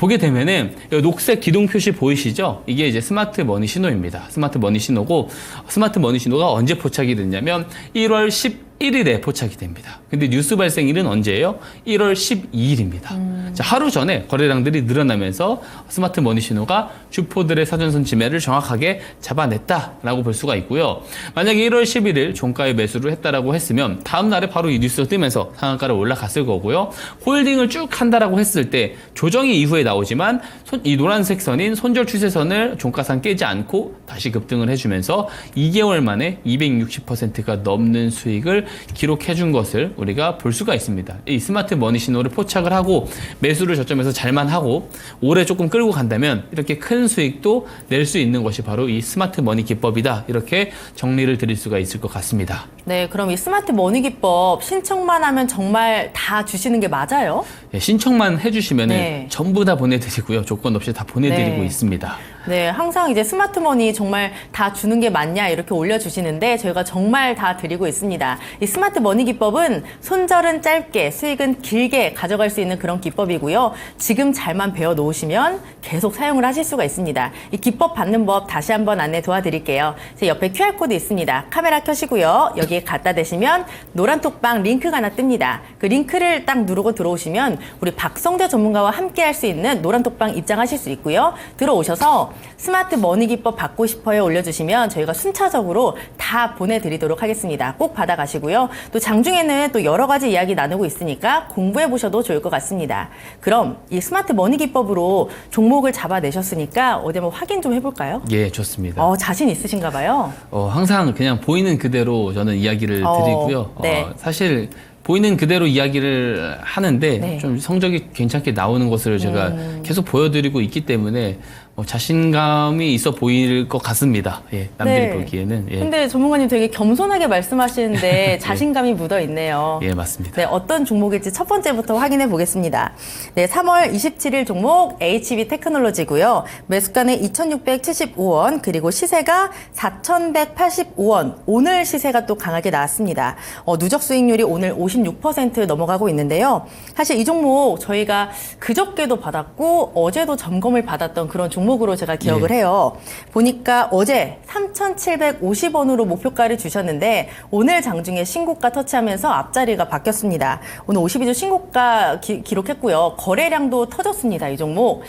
보게 되면은 녹색 기둥 표시 보이시죠? 이게 이제 스마트 머니 신호입니다. 스마트 머니 신호고 스마트 머니 신호가 언제 포착이 됐냐면 1월 11일에 포착이 됩니다. 근데 뉴스 발생일은 언제예요? 1월 12일입니다. 자, 하루 전에 거래량들이 늘어나면서 스마트 머니 신호가 주포들의 사전 선취매를 정확하게 잡아냈다라고 볼 수가 있고요. 만약에 1월 11일 종가에 매수를 했다라고 했으면 다음 날에 바로 이 뉴스가 뜨면서 상한가를 올라갔을 거고요. 홀딩을 쭉 한다라고 했을 때 조정이 이후에 나오지만 이 노란색 선인 손절 추세선을 종가상 깨지 않고 다시 급등을 해주면서 2개월 만에 260%가 넘는 수익을 기록해 준 것을 우리가 볼 수가 있습니다. 이 스마트 머니 신호를 포착을 하고 매수를 저점에서 잘만 하고 오래 조금 끌고 간다면 이렇게 큰 수익도 낼 수 있는 것이 바로 이 스마트 머니 기법이다. 이렇게 정리를 드릴 수가 있을 것 같습니다. 네, 그럼 이 스마트 머니 기법 신청만 하면 정말 다 주시는 게 맞아요? 네, 신청만 해주시면 네. 전부 다 보내드리고요. 조건 없이 다 보내드리고 네. 있습니다. 네, 항상 이제 스마트머니 정말 다 주는 게 맞냐 이렇게 올려주시는데 저희가 정말 다 드리고 있습니다. 이 스마트머니 기법은 손절은 짧게 수익은 길게 가져갈 수 있는 그런 기법이고요. 지금 잘만 배워 놓으시면 계속 사용을 하실 수가 있습니다. 이 기법 받는 법 다시 한번 안내 도와드릴게요. 제 옆에 QR코드 있습니다. 카메라 켜시고요. 여기에 갖다 대시면 노란 톡방 링크가 하나 뜹니다. 그 링크를 딱 누르고 들어오시면 우리 박성대 전문가와 함께 할 수 있는 노란 톡방 입장하실 수 있고요. 들어오셔서 스마트 머니 기법 받고 싶어요 올려주시면 저희가 순차적으로 다 보내드리도록 하겠습니다. 꼭 받아가시고요. 또 장중에는 또 여러 가지 이야기 나누고 있으니까 공부해 보셔도 좋을 것 같습니다. 그럼 이 스마트 머니 기법으로 종목을 잡아내셨으니까 어디 한번 확인 좀 해볼까요? 예, 좋습니다. 자신 있으신가 봐요. 항상 그냥 보이는 그대로 저는 이야기를 드리고요. 네. 사실 보이는 그대로 이야기를 하는데 네. 좀 성적이 괜찮게 나오는 것을 제가 계속 보여드리고 있기 때문에 자신감이 있어 보일 것 같습니다. 예, 남들이 네. 보기에는. 예. 근데 전문가님 되게 겸손하게 말씀하시는데 자신감이 묻어 있네요. 예, 맞습니다. 네, 어떤 종목일지 첫 번째부터 확인해 보겠습니다. 네, 3월 27일 종목 HB 테크놀로지고요. 매수가는 2,675원, 그리고 시세가 4,185원. 오늘 시세가 또 강하게 나왔습니다. 누적 수익률이 오늘 56% 넘어가고 있는데요. 사실 이 종목 저희가 그저께도 받았고 어제도 점검을 받았던 그런 종목으로 제가 기억을 해요. 보니까 어제 3,750원으로 목표가를 주셨는데 오늘 장중에 신고가 터치하면서 앞자리가 바뀌었습니다. 오늘 52주 신고가 기록했고요. 거래량도 터졌습니다. 이 종목.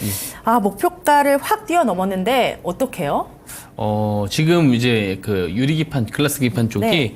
목표가를 확 뛰어넘었는데 어떡해요? 지금 이제 그 유리기판, 글라스 기판 쪽이 네.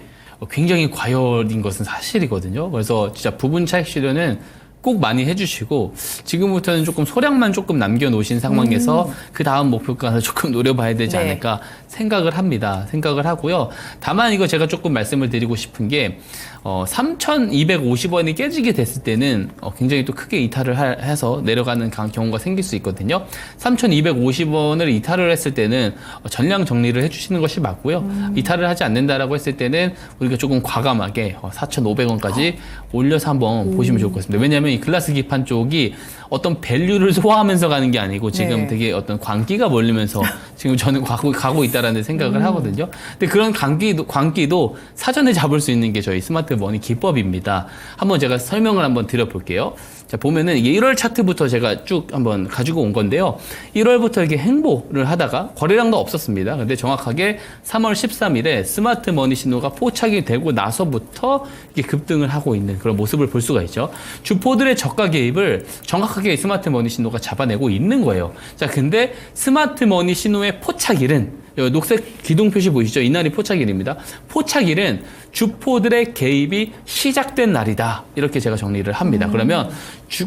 굉장히 과열인 것은 사실이거든요. 그래서 진짜 부분 차익 실현은 꼭 많이 해주시고 지금부터는 조금 소량만 조금 남겨놓으신 상황에서 그 다음 목표가를 조금 노려봐야 되지 네. 않을까 생각을 합니다. 생각을 하고요. 다만 이거 제가 조금 말씀을 드리고 싶은 게 3,250원이 깨지게 됐을 때는 굉장히 또 크게 이탈을 해서 내려가는 경우가 생길 수 있거든요. 3,250원을 이탈을 했을 때는 전량 정리를 해주시는 것이 맞고요. 이탈을 하지 않는다라고 했을 때는 우리가 조금 과감하게 4,500원까지 올려서 한번 보시면 좋을 것 같습니다. 왜냐하면 이 글라스 기판 쪽이 어떤 밸류를 소화하면서 가는 게 아니고 지금 네. 되게 어떤 광기가 몰리면서 지금 저는 가고 있다라는 생각을 하거든요. 근데 그런 광기도 사전에 잡을 수 있는 게 저희 스마트 머니 기법입니다. 한번 제가 설명을 한번 드려볼게요. 자, 보면은 이게 1월 차트부터 제가 쭉 한번 가지고 온 건데요. 1월부터 이렇게 행보를 하다가 거래량도 없었습니다. 근데 정확하게 3월 13일에 스마트 머니 신호가 포착이 되고 나서부터 이게 급등을 하고 있는 그런 모습을 볼 수가 있죠. 주포들의 저가 개입을 정확하게 스마트 머니 신호가 잡아내고 있는 거예요. 자, 근데 스마트 머니 신호의 포착일은 녹색 기둥 표시 보이시죠? 이날이 포착일입니다. 포착일은 주포들의 개입이 시작된 날이다. 이렇게 제가 정리를 합니다. 그러면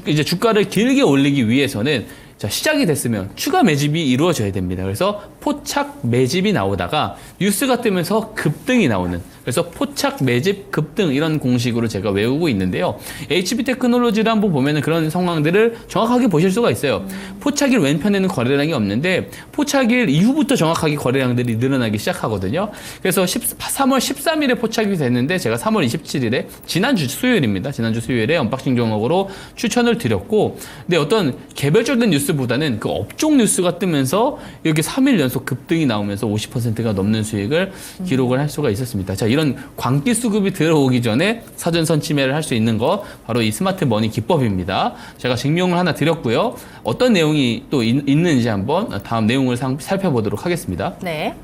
이제 주가를 길게 올리기 위해서는 자, 시작이 됐으면 추가 매집이 이루어져야 됩니다. 그래서 포착 매집이 나오다가 뉴스가 뜨면서 급등이 나오는, 그래서 포착 매집 급등 이런 공식으로 제가 외우고 있는데요. HB 테크놀로지를 한번 보면은 그런 상황들을 정확하게 보실 수가 있어요. 포착일 왼편에는 거래량이 없는데 포착일 이후부터 정확하게 거래량들이 늘어나기 시작하거든요. 그래서 3월 13일에 포착이 됐는데 제가 3월 27일에 지난주 수요일입니다. 지난주 수요일에 언박싱 종목으로 추천을 드렸고, 근데 어떤 개별적인 뉴스보다는 그 업종 뉴스가 뜨면서 이렇게 3일 연속 급등이 나오면서 50%가 넘는 수익을 기록을 할 수가 있었습니다. 자, 이런 광기 수급이 들어오기 전에 사전 선침해를 할 수 있는 거 바로 이 스마트 머니 기법입니다. 제가 증명을 하나 드렸고요. 어떤 내용이 또 있는지 한번 다음 내용을 살펴보도록 하겠습니다. 네.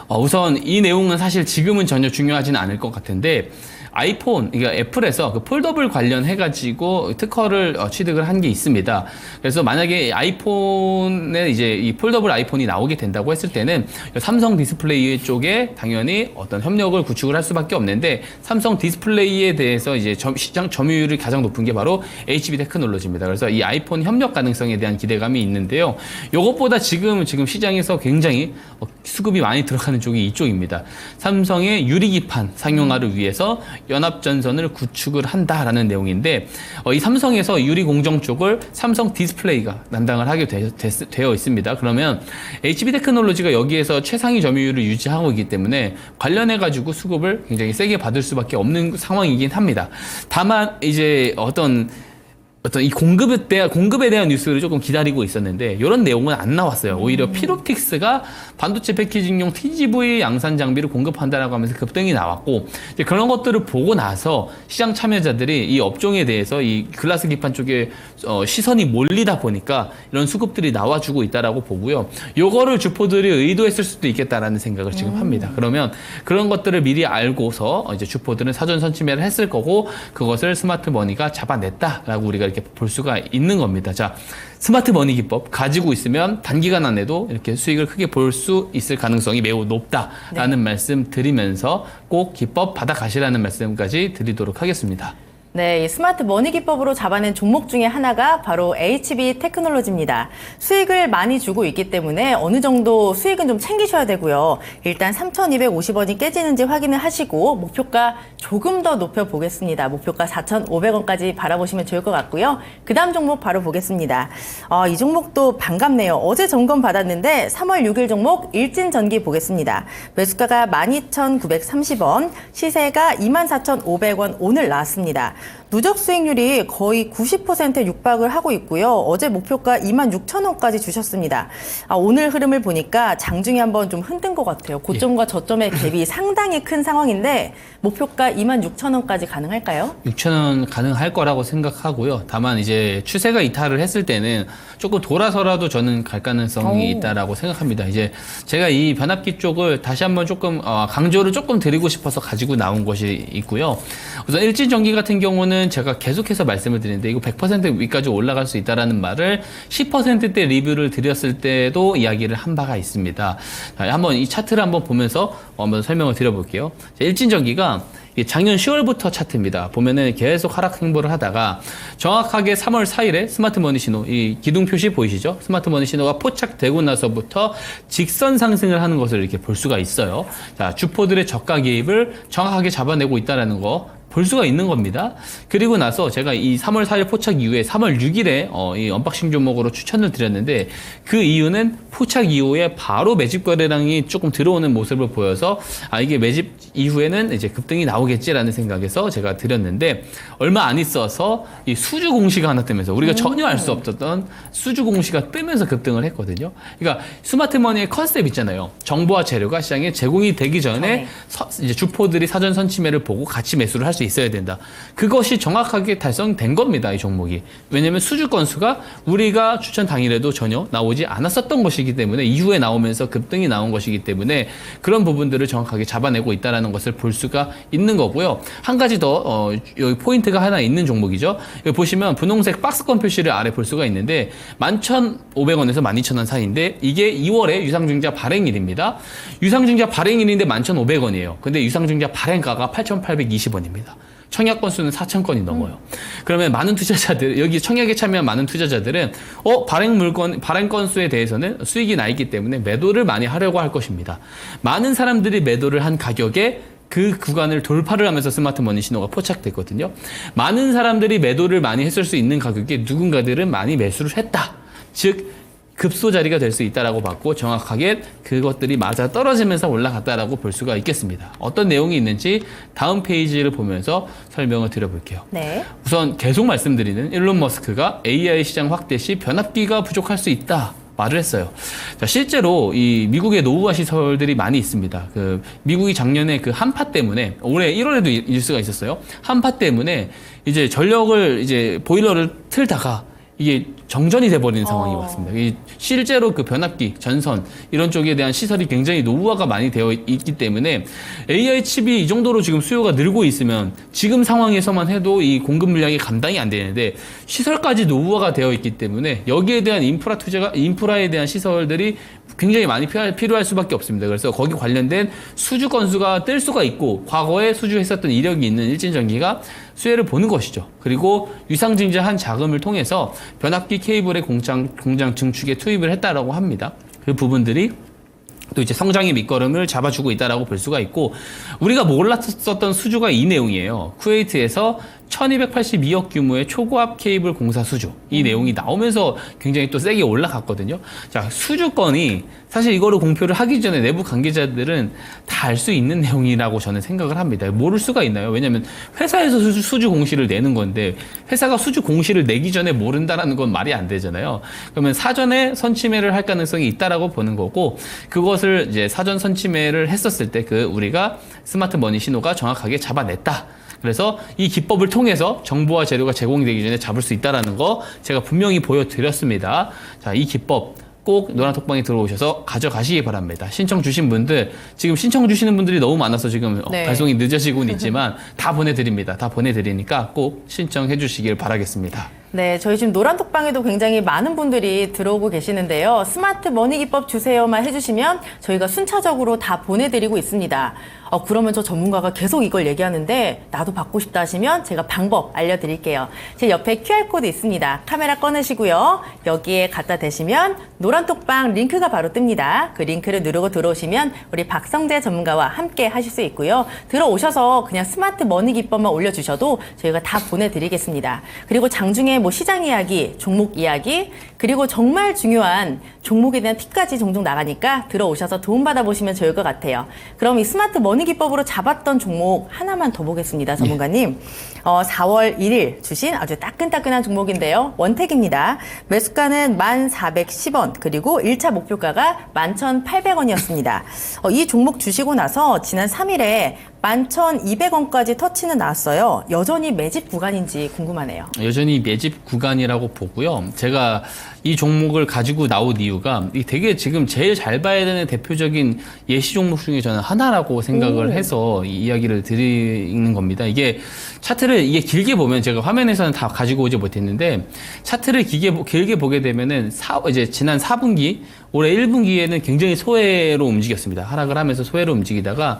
우선 이 내용은 사실 지금은 전혀 중요하지는 않을 것 같은데 아이폰, 그러니까 애플에서 그 폴더블 관련해가지고 특허를 취득을 한 게 있습니다. 그래서 만약에 아이폰에 이제 이 폴더블 아이폰이 나오게 된다고 했을 때는 삼성 디스플레이 쪽에 당연히 어떤 협력을 구축을 할 수밖에 없는데 삼성 디스플레이에 대해서 이제 시장 점유율이 가장 높은 게 바로 HB 테크놀로지입니다. 그래서 이 아이폰 협력 가능성에 대한 기대감이 있는데요. 이것보다 지금 시장에서 굉장히 수급이 많이 들어가는 쪽이 이쪽입니다. 삼성의 유리기판 상용화를 위해서 연합전선을 구축을 한다라는 내용인데 이 삼성에서 유리공정 쪽을 삼성 디스플레이가 담당을 하게 되어 있습니다. 그러면 HB 테크놀로지가 여기에서 최상위 점유율을 유지하고 있기 때문에 관련해가지고 수급을 굉장히 세게 받을 수밖에 없는 상황이긴 합니다. 다만 이제 어떤 이 공급에 대한 뉴스를 조금 기다리고 있었는데 이런 내용은 안 나왔어요. 오히려 피롭틱스가 반도체 패키징용 TGV 양산 장비를 공급한다라고 하면서 급등이 나왔고 이제 그런 것들을 보고 나서 시장 참여자들이 이 업종에 대해서 이 글라스 기판 쪽에 시선이 몰리다 보니까 이런 수급들이 나와주고 있다라고 보고요. 요거를 주포들이 의도했을 수도 있겠다라는 생각을 지금 합니다. 그러면 그런 것들을 미리 알고서 이제 주포들은 사전 선침해를 했을 거고 그것을 스마트 머니가 잡아냈다라고 우리가 이렇게 볼 수가 있는 겁니다. 자, 스마트 머니 기법 가지고 있으면 단기간 안에도 이렇게 수익을 크게 볼 수 있을 가능성이 매우 높다라는 말씀 드리면서 꼭 기법 받아가시라는 말씀까지 드리도록 하겠습니다. 네, 이 스마트 머니 기법으로 잡아낸 종목 중에 하나가 바로 HB 테크놀로지입니다. 수익을 많이 주고 있기 때문에 어느 정도 수익은 좀 챙기셔야 되고요. 일단 3,250원이 깨지는지 확인을 하시고 목표가 조금 더 높여보겠습니다. 목표가 4,500원까지 바라보시면 좋을 것 같고요. 그 다음 종목 바로 보겠습니다. 이 종목도 반갑네요. 어제 점검 받았는데 3월 6일 종목 일진전기 보겠습니다. 매수가가 12,930원, 시세가 24,500원 오늘 나왔습니다. 누적 수익률이 거의 90%에 육박을 하고 있고요. 어제 목표가 26,000원까지 주셨습니다. 오늘 흐름을 보니까 장중에 한번 좀 흔든 것 같아요. 고점과 저점의 갭이 상당히 큰 상황인데 목표가 26,000원까지 가능할까요? 6,000원 가능할 거라고 생각하고요. 다만 이제 추세가 이탈을 했을 때는 조금 돌아서라도 저는 갈 가능성이 있다라고 생각합니다. 이제 제가 이 변압기 쪽을 다시 한번 조금 강조를 조금 드리고 싶어서 가지고 나온 것이 있고요. 우선 일진전기 같은 경우는 이거는 제가 계속해서 말씀을 드리는데 이거 100% 위까지 올라갈 수 있다라는 말을 10%대 리뷰를 드렸을 때도 이야기를 한 바가 있습니다. 자, 한번 이 차트를 한번 보면서 한번 설명을 드려볼게요. 자, 일진전기가 작년 10월부터 차트입니다. 보면은 계속 하락 행보를 하다가 정확하게 3월 4일에 스마트머니 신호, 이 기둥 표시 보이시죠? 스마트머니 신호가 포착되고 나서부터 직선 상승을 하는 것을 이렇게 볼 수가 있어요. 자, 주포들의 저가 개입을 정확하게 잡아내고 있다는 거 볼 수가 있는 겁니다. 그리고 나서 제가 이 3월 4일 포착 이후에 3월 6일에 이 언박싱 종목으로 추천을 드렸는데 그 이유는 포착 이후에 바로 매집 거래량이 조금 들어오는 모습을 보여서 이게 매집 이후에는 이제 급등이 나오겠지라는 생각에서 제가 드렸는데 얼마 안 있어서 이 수주 공시가 하나 뜨면서 우리가 전혀 알 수 없었던 수주 공시가 뜨면서 급등을 했거든요. 그러니까 스마트머니의 컨셉 있잖아요. 정보와 재료가 시장에 제공이 되기 전에 이제 주포들이 사전 선침매를 보고 같이 매수를 할 수 있어야 된다. 그것이 정확하게 달성된 겁니다. 이 종목이. 왜냐하면 수주 건수가 우리가 추천 당일에도 전혀 나오지 않았었던 것이기 때문에 이후에 나오면서 급등이 나온 것이기 때문에 그런 부분들을 정확하게 잡아내고 있다는 것을 볼 수가 있는 거고요. 한 가지 더 여기 포인트가 하나 있는 종목이죠. 여기 보시면 분홍색 박스권 표시를 아래 볼 수가 있는데 11,500원에서 12,000원 사이인데 이게 2월에 유상증자 발행일입니다. 유상증자 발행일인데 11,500원이에요. 근데 유상증자 발행가가 8,820원입니다. 청약 건수는 4,000건이 넘어요. 그러면 많은 투자자들, 여기 청약에 참여한 많은 투자자들은, 발행 건수에 대해서는 수익이 나 있기 때문에 매도를 많이 하려고 할 것입니다. 많은 사람들이 매도를 한 가격에 그 구간을 돌파를 하면서 스마트머니 신호가 포착됐거든요. 많은 사람들이 매도를 많이 했을 수 있는 가격에 누군가들은 많이 매수를 했다. 즉, 급소 자리가 될 수 있다라고 봤고 정확하게 그것들이 맞아 떨어지면서 올라갔다라고 볼 수가 있겠습니다. 어떤 내용이 있는지 다음 페이지를 보면서 설명을 드려볼게요. 네. 우선 계속 말씀드리는 일론 머스크가 AI 시장 확대 시 변압기가 부족할 수 있다. 말을 했어요. 자, 실제로 이 미국의 노후화 시설들이 많이 있습니다. 미국이 작년에 그 한파 때문에 올해 1월에도 뉴스가 있었어요. 한파 때문에 이제 전력을 이제 보일러를 틀다가 이게 정전이 돼버리는 상황이 왔습니다. 실제로 그 변압기, 전선 이런 쪽에 대한 시설이 굉장히 노후화가 많이 되어 있기 때문에 AI 칩이 이 정도로 지금 수요가 늘고 있으면 지금 상황에서만 해도 이 공급 물량이 감당이 안 되는데 시설까지 노후화가 되어 있기 때문에 여기에 대한 인프라에 대한 시설들이 굉장히 많이 필요할 수밖에 없습니다. 그래서 거기 관련된 수주 건수가 뜰 수가 있고 과거에 수주했었던 이력이 있는 일진전기가 수혜를 보는 것이죠. 그리고 유상증자한 자금을 통해서 변압기 케이블의 공장 증축에 투입을 했다라고 합니다. 그 부분들이 또 이제 성장의 밑거름을 잡아주고 있다라고 볼 수가 있고 우리가 몰랐었던 수주가 이 내용이에요. 쿠웨이트에서 1282억 규모의 초고압 케이블 공사 수주. 이 내용이 나오면서 굉장히 또 세게 올라갔거든요. 자, 수주건이 사실 이거를 공표를 하기 전에 내부 관계자들은 다 알 수 있는 내용이라고 저는 생각을 합니다. 모를 수가 있나요? 왜냐면 회사에서 수주 공시를 내는 건데 회사가 수주 공시를 내기 전에 모른다라는 건 말이 안 되잖아요. 그러면 사전에 선침해를 할 가능성이 있다라고 보는 거고 그것을 이제 사전 선침해를 했었을 때 우리가 스마트 머니 신호가 정확하게 잡아냈다. 그래서 이 기법을 통해서 정보와 재료가 제공이 되기 전에 잡을 수 있다는 거 제가 분명히 보여드렸습니다. 자, 이 기법 꼭 노란톡방에 들어오셔서 가져가시기 바랍니다. 신청 주신 분들, 지금 신청 주시는 분들이 너무 많아서 지금 네. 발송이 늦어지고는 있지만 다 보내드립니다. 다 보내드리니까 꼭 신청해 주시길 바라겠습니다. 네, 저희 지금 노란톡방에도 굉장히 많은 분들이 들어오고 계시는데요. 스마트 머니 기법 주세요만 해주시면 저희가 순차적으로 다 보내드리고 있습니다. 그러면 저 전문가가 계속 이걸 얘기하는데 나도 받고 싶다 하시면 제가 방법 알려드릴게요. 제 옆에 QR코드 있습니다. 카메라 꺼내시고요. 여기에 갖다 대시면 노란톡방 링크가 바로 뜹니다. 그 링크를 누르고 들어오시면 우리 박성재 전문가와 함께 하실 수 있고요. 들어오셔서 그냥 스마트 머니 기법만 올려주셔도 저희가 다 보내드리겠습니다. 그리고 장중에 뭐 시장 이야기, 종목 이야기, 그리고 정말 중요한 종목에 대한 팁까지 종종 나가니까 들어오셔서 도움받아 보시면 좋을 것 같아요. 그럼 이 스마트 머니 기법으로 잡았던 종목 하나만 더 보겠습니다, 전문가님. 4월 1일 주신 아주 따끈따끈한 종목인데요. 원택입니다. 매수가는 1,410원, 그리고 1차 목표가가 11,800원이었습니다. 이 종목 주시고 나서 지난 3일에 11,200원까지 터치는 나왔어요. 여전히 매집 구간인지 궁금하네요. 여전히 매집 구간이라고 보고요. 제가 이 종목을 가지고 나온 이유가 이 되게 지금 제일 잘 봐야 되는 대표적인 예시 종목 중에 저는 하나라고 생각을 해서 이 이야기를 드리는 겁니다. 이게 차트를 이게 길게 보면 제가 화면에서는 다 가지고 오지 못했는데 차트를 길게 보게 되면은 이제 지난 4분기 올해 1분기에는 굉장히 소외로 움직였습니다. 하락을 하면서 소외로 움직이다가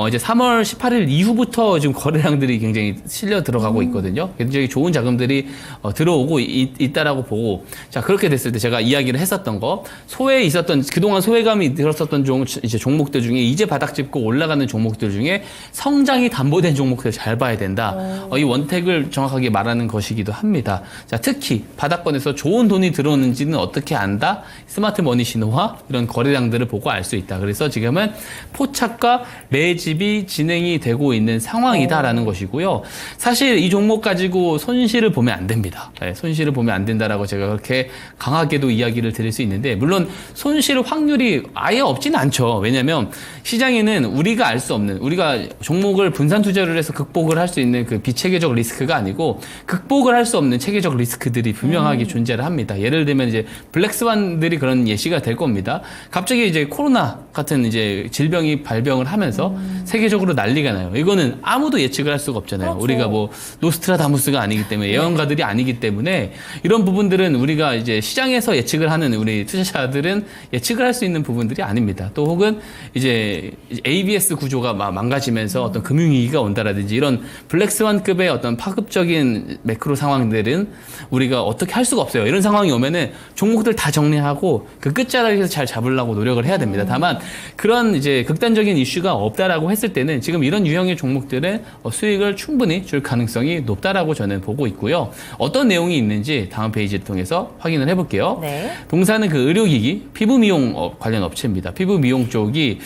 이제 3월 18일 이후부터 지금 거래량들이 굉장히 실려 들어가고 있거든요. 굉장히 좋은 자금들이 들어오고 있다라고 보고, 자 그렇게 됐을 때 제가 이야기를 했었던 거, 소외에 있었던 그동안 소외감이 들었었던 이제 종목들 중에 이제 바닥 짚고 올라가는 종목들 중에 성장이 담보된 종목들 잘 봐야 된다. 이 원택을 정확하게 말하는 것이기도 합니다. 자 특히 바닥권에서 좋은 돈이 들어오는지는 어떻게 안다? 스마트 머니 신호와 이런 거래량들을 보고 알 수 있다. 그래서 지금은 포착과 매집이 진행이 되고 있는 상황이다라는 것이고요. 사실 이 종목 가지고 손실을 보면 안 됩니다. 네, 손실을 보면 안 된다라고 제가 그렇게 강하게도 이야기를 드릴 수 있는데, 물론 손실 확률이 아예 없지는 않죠. 왜냐하면 시장에는 우리가 알 수 없는, 우리가 종목을 분산 투자를 해서 극복을 할 수 있는 그 비체계적 리스크가 아니고 극복을 할 수 없는 체계적 리스크들이 분명하게 존재를 합니다. 예를 들면 이제 블랙스완들이 그런 예시가 될 겁니다. 갑자기 이제 코로나 같은 이제 질병이 발병을 하면서 세계적으로 난리가 나요. 이거는 아무도 예측을 할 수가 없잖아요. 그렇죠. 우리가 뭐 노스트라다무스가 아니기 때문에, 예언가들이 아니기 때문에 이런 부분들은 우리가 이제 시장에서 예측을 하는 우리 투자자들은 예측을 할 수 있는 부분들이 아닙니다. 또 혹은 이제 ABS 구조가 망가지면서 어떤 금융위기가 온다라든지 이런 블랙스완급의 어떤 파급적인 매크로 상황들은 우리가 어떻게 할 수가 없어요. 이런 상황이 오면은 종목들 다 정리하고 그 끝자락에서 잘 잡으려고 노력을 해야 됩니다. 다만 그런 이제 극단적인 이슈가 없다라고 했을 때는 지금 이런 유형의 종목들은 수익을 충분히 줄 가능성이 높다라고 저는 보고 있고요. 어떤 내용이 있는지 다음 페이지를 통해서 확인을 해볼게요. 네. 동사는 그 의료기기, 피부미용 관련 업체입니다. 피부미용 쪽이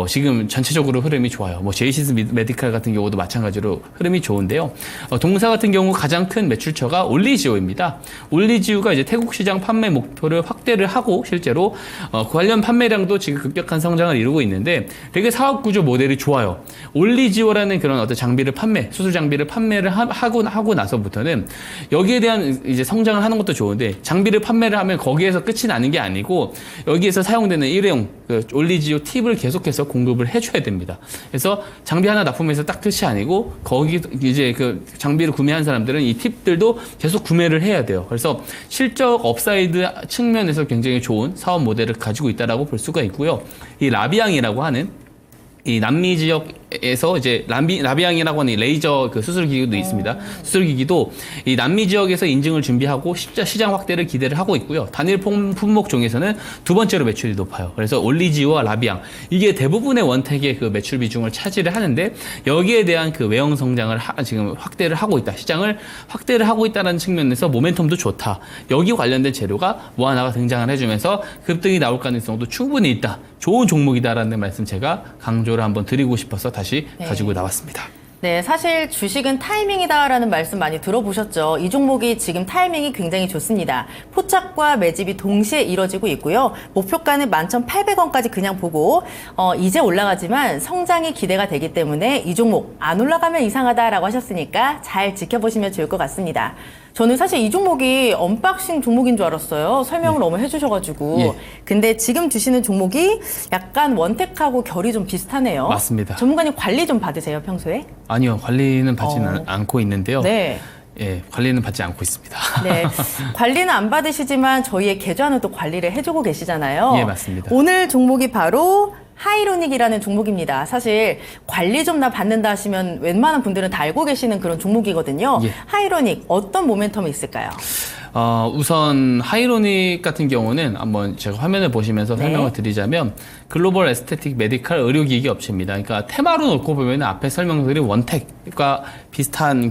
지금 전체적으로 흐름이 좋아요. 뭐 제이시스 메디칼 같은 경우도 마찬가지로 흐름이 좋은데요. 동사 같은 경우 가장 큰 매출처가 올리지오입니다. 올리지오가 이제 태국 시장 판매 목표를 확대를 하고 실제로 관련 판매량도 지금 급격한 성장을 이루고 있는데 되게 사업 구조 모델이 좋아요. 올리지오라는 그런 어떤 장비를 수술 장비를 판매를 하고 나서부터는 여기에 대한 이제 성장을 하는 것도 좋은데, 장비를 판매를 하면 거기에서 끝이 나는 게 아니고 여기에서 사용되는 일회용 올리지오 팁을 계속해서 공급을 해줘야 됩니다. 그래서 장비 하나 납품해서 딱 끝이 아니고 거기 이제 그 장비를 구매한 사람들은 이 팁들도 계속 구매를 해야 돼요. 그래서 실적 업사이드 측면에서 굉장히 좋은 사업 모델을 가지고 있다라고 볼 수가 있고요. 이 라비앙이라고 하는 이 남미 지역에서 이제 라비앙이라고 하는 레이저 그 수술 기기도 있습니다. 수술 기기도 이 남미 지역에서 인증을 준비하고 시장 확대를 기대를 하고 있고요. 단일 품목 중에서는 두 번째로 매출이 높아요. 그래서 올리지오와 라비앙, 이게 대부분의 원택의 그 매출 비중을 차지를 하는데 여기에 대한 그 외형 성장을 지금 확대를 하고 있다. 시장을 확대를 하고 있다는 측면에서 모멘텀도 좋다. 여기 관련된 재료가 뭐 하나가 등장을 해주면서 급등이 나올 가능성도 충분히 있다. 좋은 종목이다라는 말씀 제가 강조를 한번 드리고 싶어서 다시 가지고 나왔습니다. 네, 사실 주식은 타이밍이다라는 말씀 많이 들어보셨죠. 이 종목이 지금 타이밍이 굉장히 좋습니다. 포착과 매집이 동시에 이뤄지고 있고요. 목표가는 11,800원까지 그냥 보고 이제 올라가지만 성장이 기대가 되기 때문에 이 종목 안 올라가면 이상하다라고 하셨으니까 잘 지켜보시면 좋을 것 같습니다. 저는 사실 이 종목이 언박싱 종목인 줄 알았어요. 설명을 너무 해주셔가지고. 근데 지금 주시는 종목이 약간 원택하고 결이 좀 비슷하네요. 맞습니다. 전문가님 관리 좀 받으세요, 평소에? 아니요, 관리는 받지는 않고 있는데요. 네. 예, 관리는 받지 않고 있습니다. 네. 관리는 안 받으시지만 저희의 계좌는 또 관리를 해주고 계시잖아요. 예, 맞습니다. 오늘 종목이 바로 하이로닉이라는 종목입니다. 사실 관리 좀 나 받는다 하시면 웬만한 분들은 다 알고 계시는 그런 종목이거든요. 예. 하이로닉 어떤 모멘텀이 있을까요? 우선 하이로닉 같은 경우는 한번 제가 화면을 보시면서 설명을 드리자면 글로벌 에스테틱 메디칼 의료기기 업체입니다. 그러니까 테마로 놓고 보면 앞에 설명드린 원택과 비슷한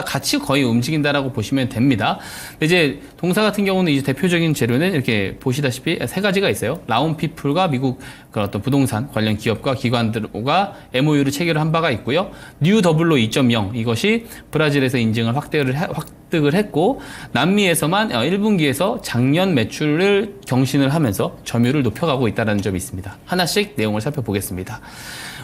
같이 거의 움직인다라고 보시면 됩니다. 이제 동사 같은 경우는 이제 대표적인 재료는 이렇게 보시다시피 세 가지가 있어요. 라운피플과 미국 그런 어떤 부동산 관련 기업과 기관들과 MOU를 체결을 한 바가 있고요. 뉴 더블로 2.0 이것이 브라질에서 인증을 획득을 했고 남미에서만 1분기에서 작년 매출을 경신을 하면서 점유율을 높여가고 있다는 점이 있습니다. 하나씩 내용을 살펴보겠습니다.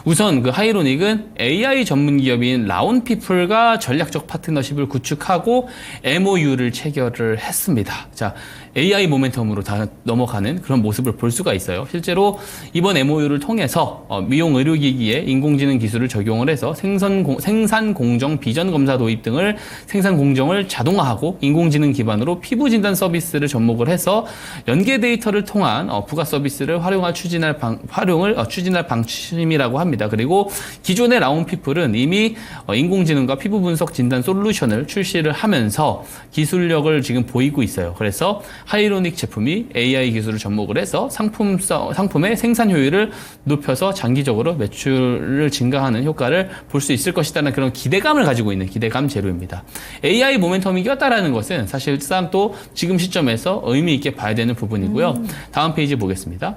우선 그 하이로닉은 AI 전문 기업인 라온피플과 전략적 파트너십을 구축하고 MOU를 체결을 했습니다. 자, AI 모멘텀으로 다 넘어가는 그런 모습을 볼 수가 있어요. 실제로 이번 MOU를 통해서 미용 의료기기에 인공지능 기술을 적용을 해서 생산 공정 비전 검사 도입 등을 생산 공정을 자동화하고 인공지능 기반으로 피부 진단 서비스를 접목을 해서 연계 데이터를 통한 부가 서비스를 추진할 방침이라고 합니다. 그리고 기존의 라온피플은 이미 인공지능과 피부 분석 진단 솔루션을 출시를 하면서 기술력을 지금 보이고 있어요. 그래서 하이로닉 제품이 AI 기술을 접목을 해서 상품의 생산 효율을 높여서 장기적으로 매출을 증가하는 효과를 볼 수 있을 것이라는 그런 기대감을 가지고 있는 기대감 재료입니다. AI 모멘텀이 꼈다라는 것은 사실상 또 지금 시점에서 의미 있게 봐야 되는 부분이고요. 다음 페이지 보겠습니다.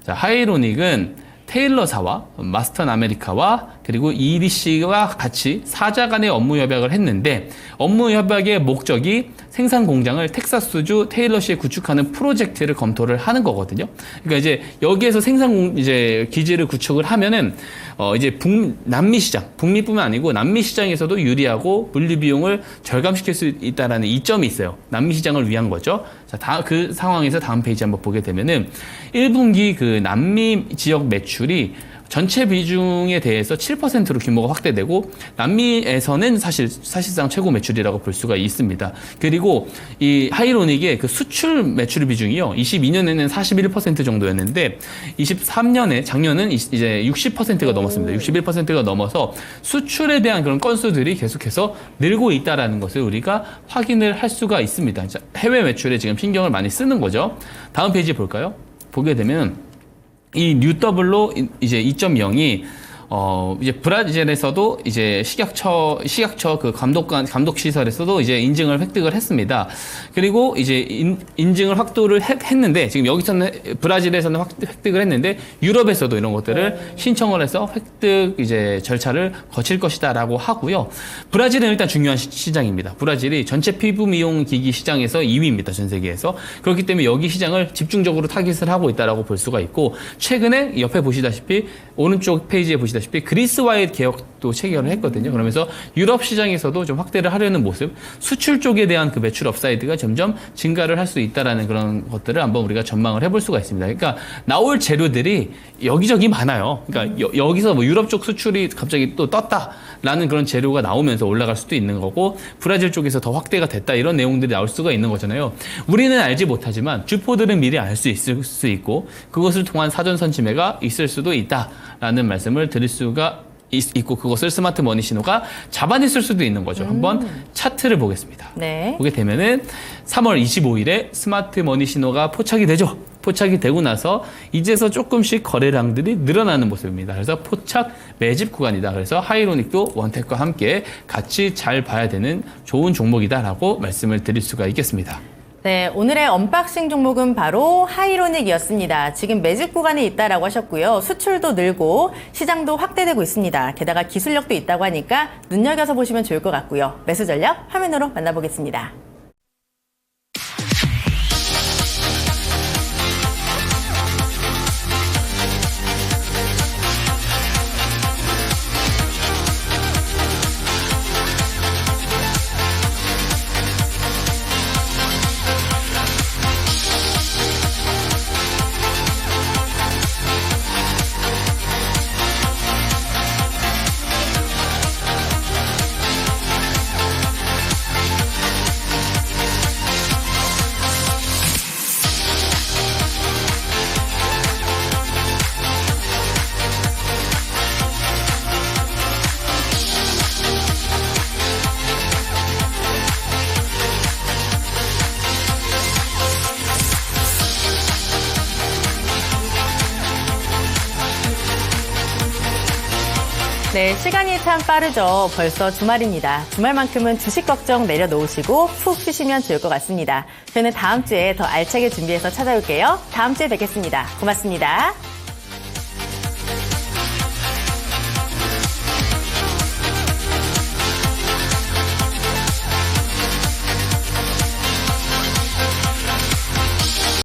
자, 하이로닉은 테일러사와 마스턴 아메리카와 그리고 EDC와 같이 사자 간의 업무 협약을 했는데 업무 협약의 목적이 생산 공장을 텍사스주 테일러시에 구축하는 프로젝트를 검토를 하는 거거든요. 그러니까 이제 여기에서 기지를 구축을 하면은 이제 남미 시장, 북미뿐만 아니고 남미 시장에서도 유리하고 물류 비용을 절감시킬 수 있다라는 이점이 있어요. 남미 시장을 위한 거죠. 자, 그 상황에서 다음 페이지 한번 보게 되면은 1분기 그 남미 지역 매출이 전체 비중에 대해서 7%로 규모가 확대되고 남미에서는 사실상 최고 매출이라고 볼 수가 있습니다. 그리고 이 하이로닉의 그 수출 매출 비중이요. 22년에는 41% 정도였는데 23년에 작년은 이제 60%가 넘었습니다. 61%가 넘어서 수출에 대한 그런 건수들이 계속해서 늘고 있다라는 것을 우리가 확인을 할 수가 있습니다. 자, 해외 매출에 지금 신경을 많이 쓰는 거죠. 다음 페이지 볼까요? 보게 되면 이 뉴더블로 이제 2.0이 이제 브라질에서도 이제 식약처 그 감독 시설에서도 이제 인증을 획득을 했습니다. 그리고 이제 인증을 확보를 했는데 지금 여기서는 브라질에서는 획득을 했는데 유럽에서도 이런 것들을 신청을 해서 획득 이제 절차를 거칠 것이다라고 하고요. 브라질은 일단 중요한 시장입니다. 브라질이 전체 피부 미용 기기 시장에서 2위입니다. 전 세계에서. 그렇기 때문에 여기 시장을 집중적으로 타깃을 하고 있다라고 볼 수가 있고 최근에 옆에 보시다시피 오른쪽 페이지에 보시다시피 그리스와의 개혁도 체결을 했거든요. 그러면서 유럽 시장에서도 좀 확대를 하려는 모습, 수출 쪽에 대한 그 매출 업사이드가 점점 증가를 할 수 있다라는 그런 것들을 한번 우리가 전망을 해볼 수가 있습니다. 그러니까 나올 재료들이 여기저기 많아요. 그러니까 여기서 뭐 유럽 쪽 수출이 갑자기 또 떴다라는 그런 재료가 나오면서 올라갈 수도 있는 거고 브라질 쪽에서 더 확대가 됐다 이런 내용들이 나올 수가 있는 거잖아요. 우리는 알지 못하지만 주포들은 미리 알 수 있을 수 있고 그것을 통한 사전 선지매가 있을 수도 있다라는 말씀을 드릴 수가 있고 그것을 스마트 머니 신호가 잡아냈을 수도 있는 거죠. 한번 차트를 보겠습니다. 네. 보게 되면은 3월 25일에 스마트 머니 신호가 포착이 되죠. 포착이 되고 나서 이제서 조금씩 거래량들이 늘어나는 모습입니다. 그래서 포착 매집 구간이다. 그래서 하이로닉도 원택과 함께 같이 잘 봐야 되는 좋은 종목이다라고 말씀을 드릴 수가 있겠습니다. 네, 오늘의 언박싱 종목은 바로 하이로닉이었습니다. 지금 매집 구간에 있다라고 하셨고요. 수출도 늘고 시장도 확대되고 있습니다. 게다가 기술력도 있다고 하니까 눈여겨서 보시면 좋을 것 같고요. 매수 전략 화면으로 만나보겠습니다. 네, 시간이 참 빠르죠. 벌써 주말입니다. 주말만큼은 주식 걱정 내려놓으시고 푹 쉬시면 좋을 것 같습니다. 저는 다음 주에 더 알차게 준비해서 찾아올게요. 다음 주에 뵙겠습니다. 고맙습니다.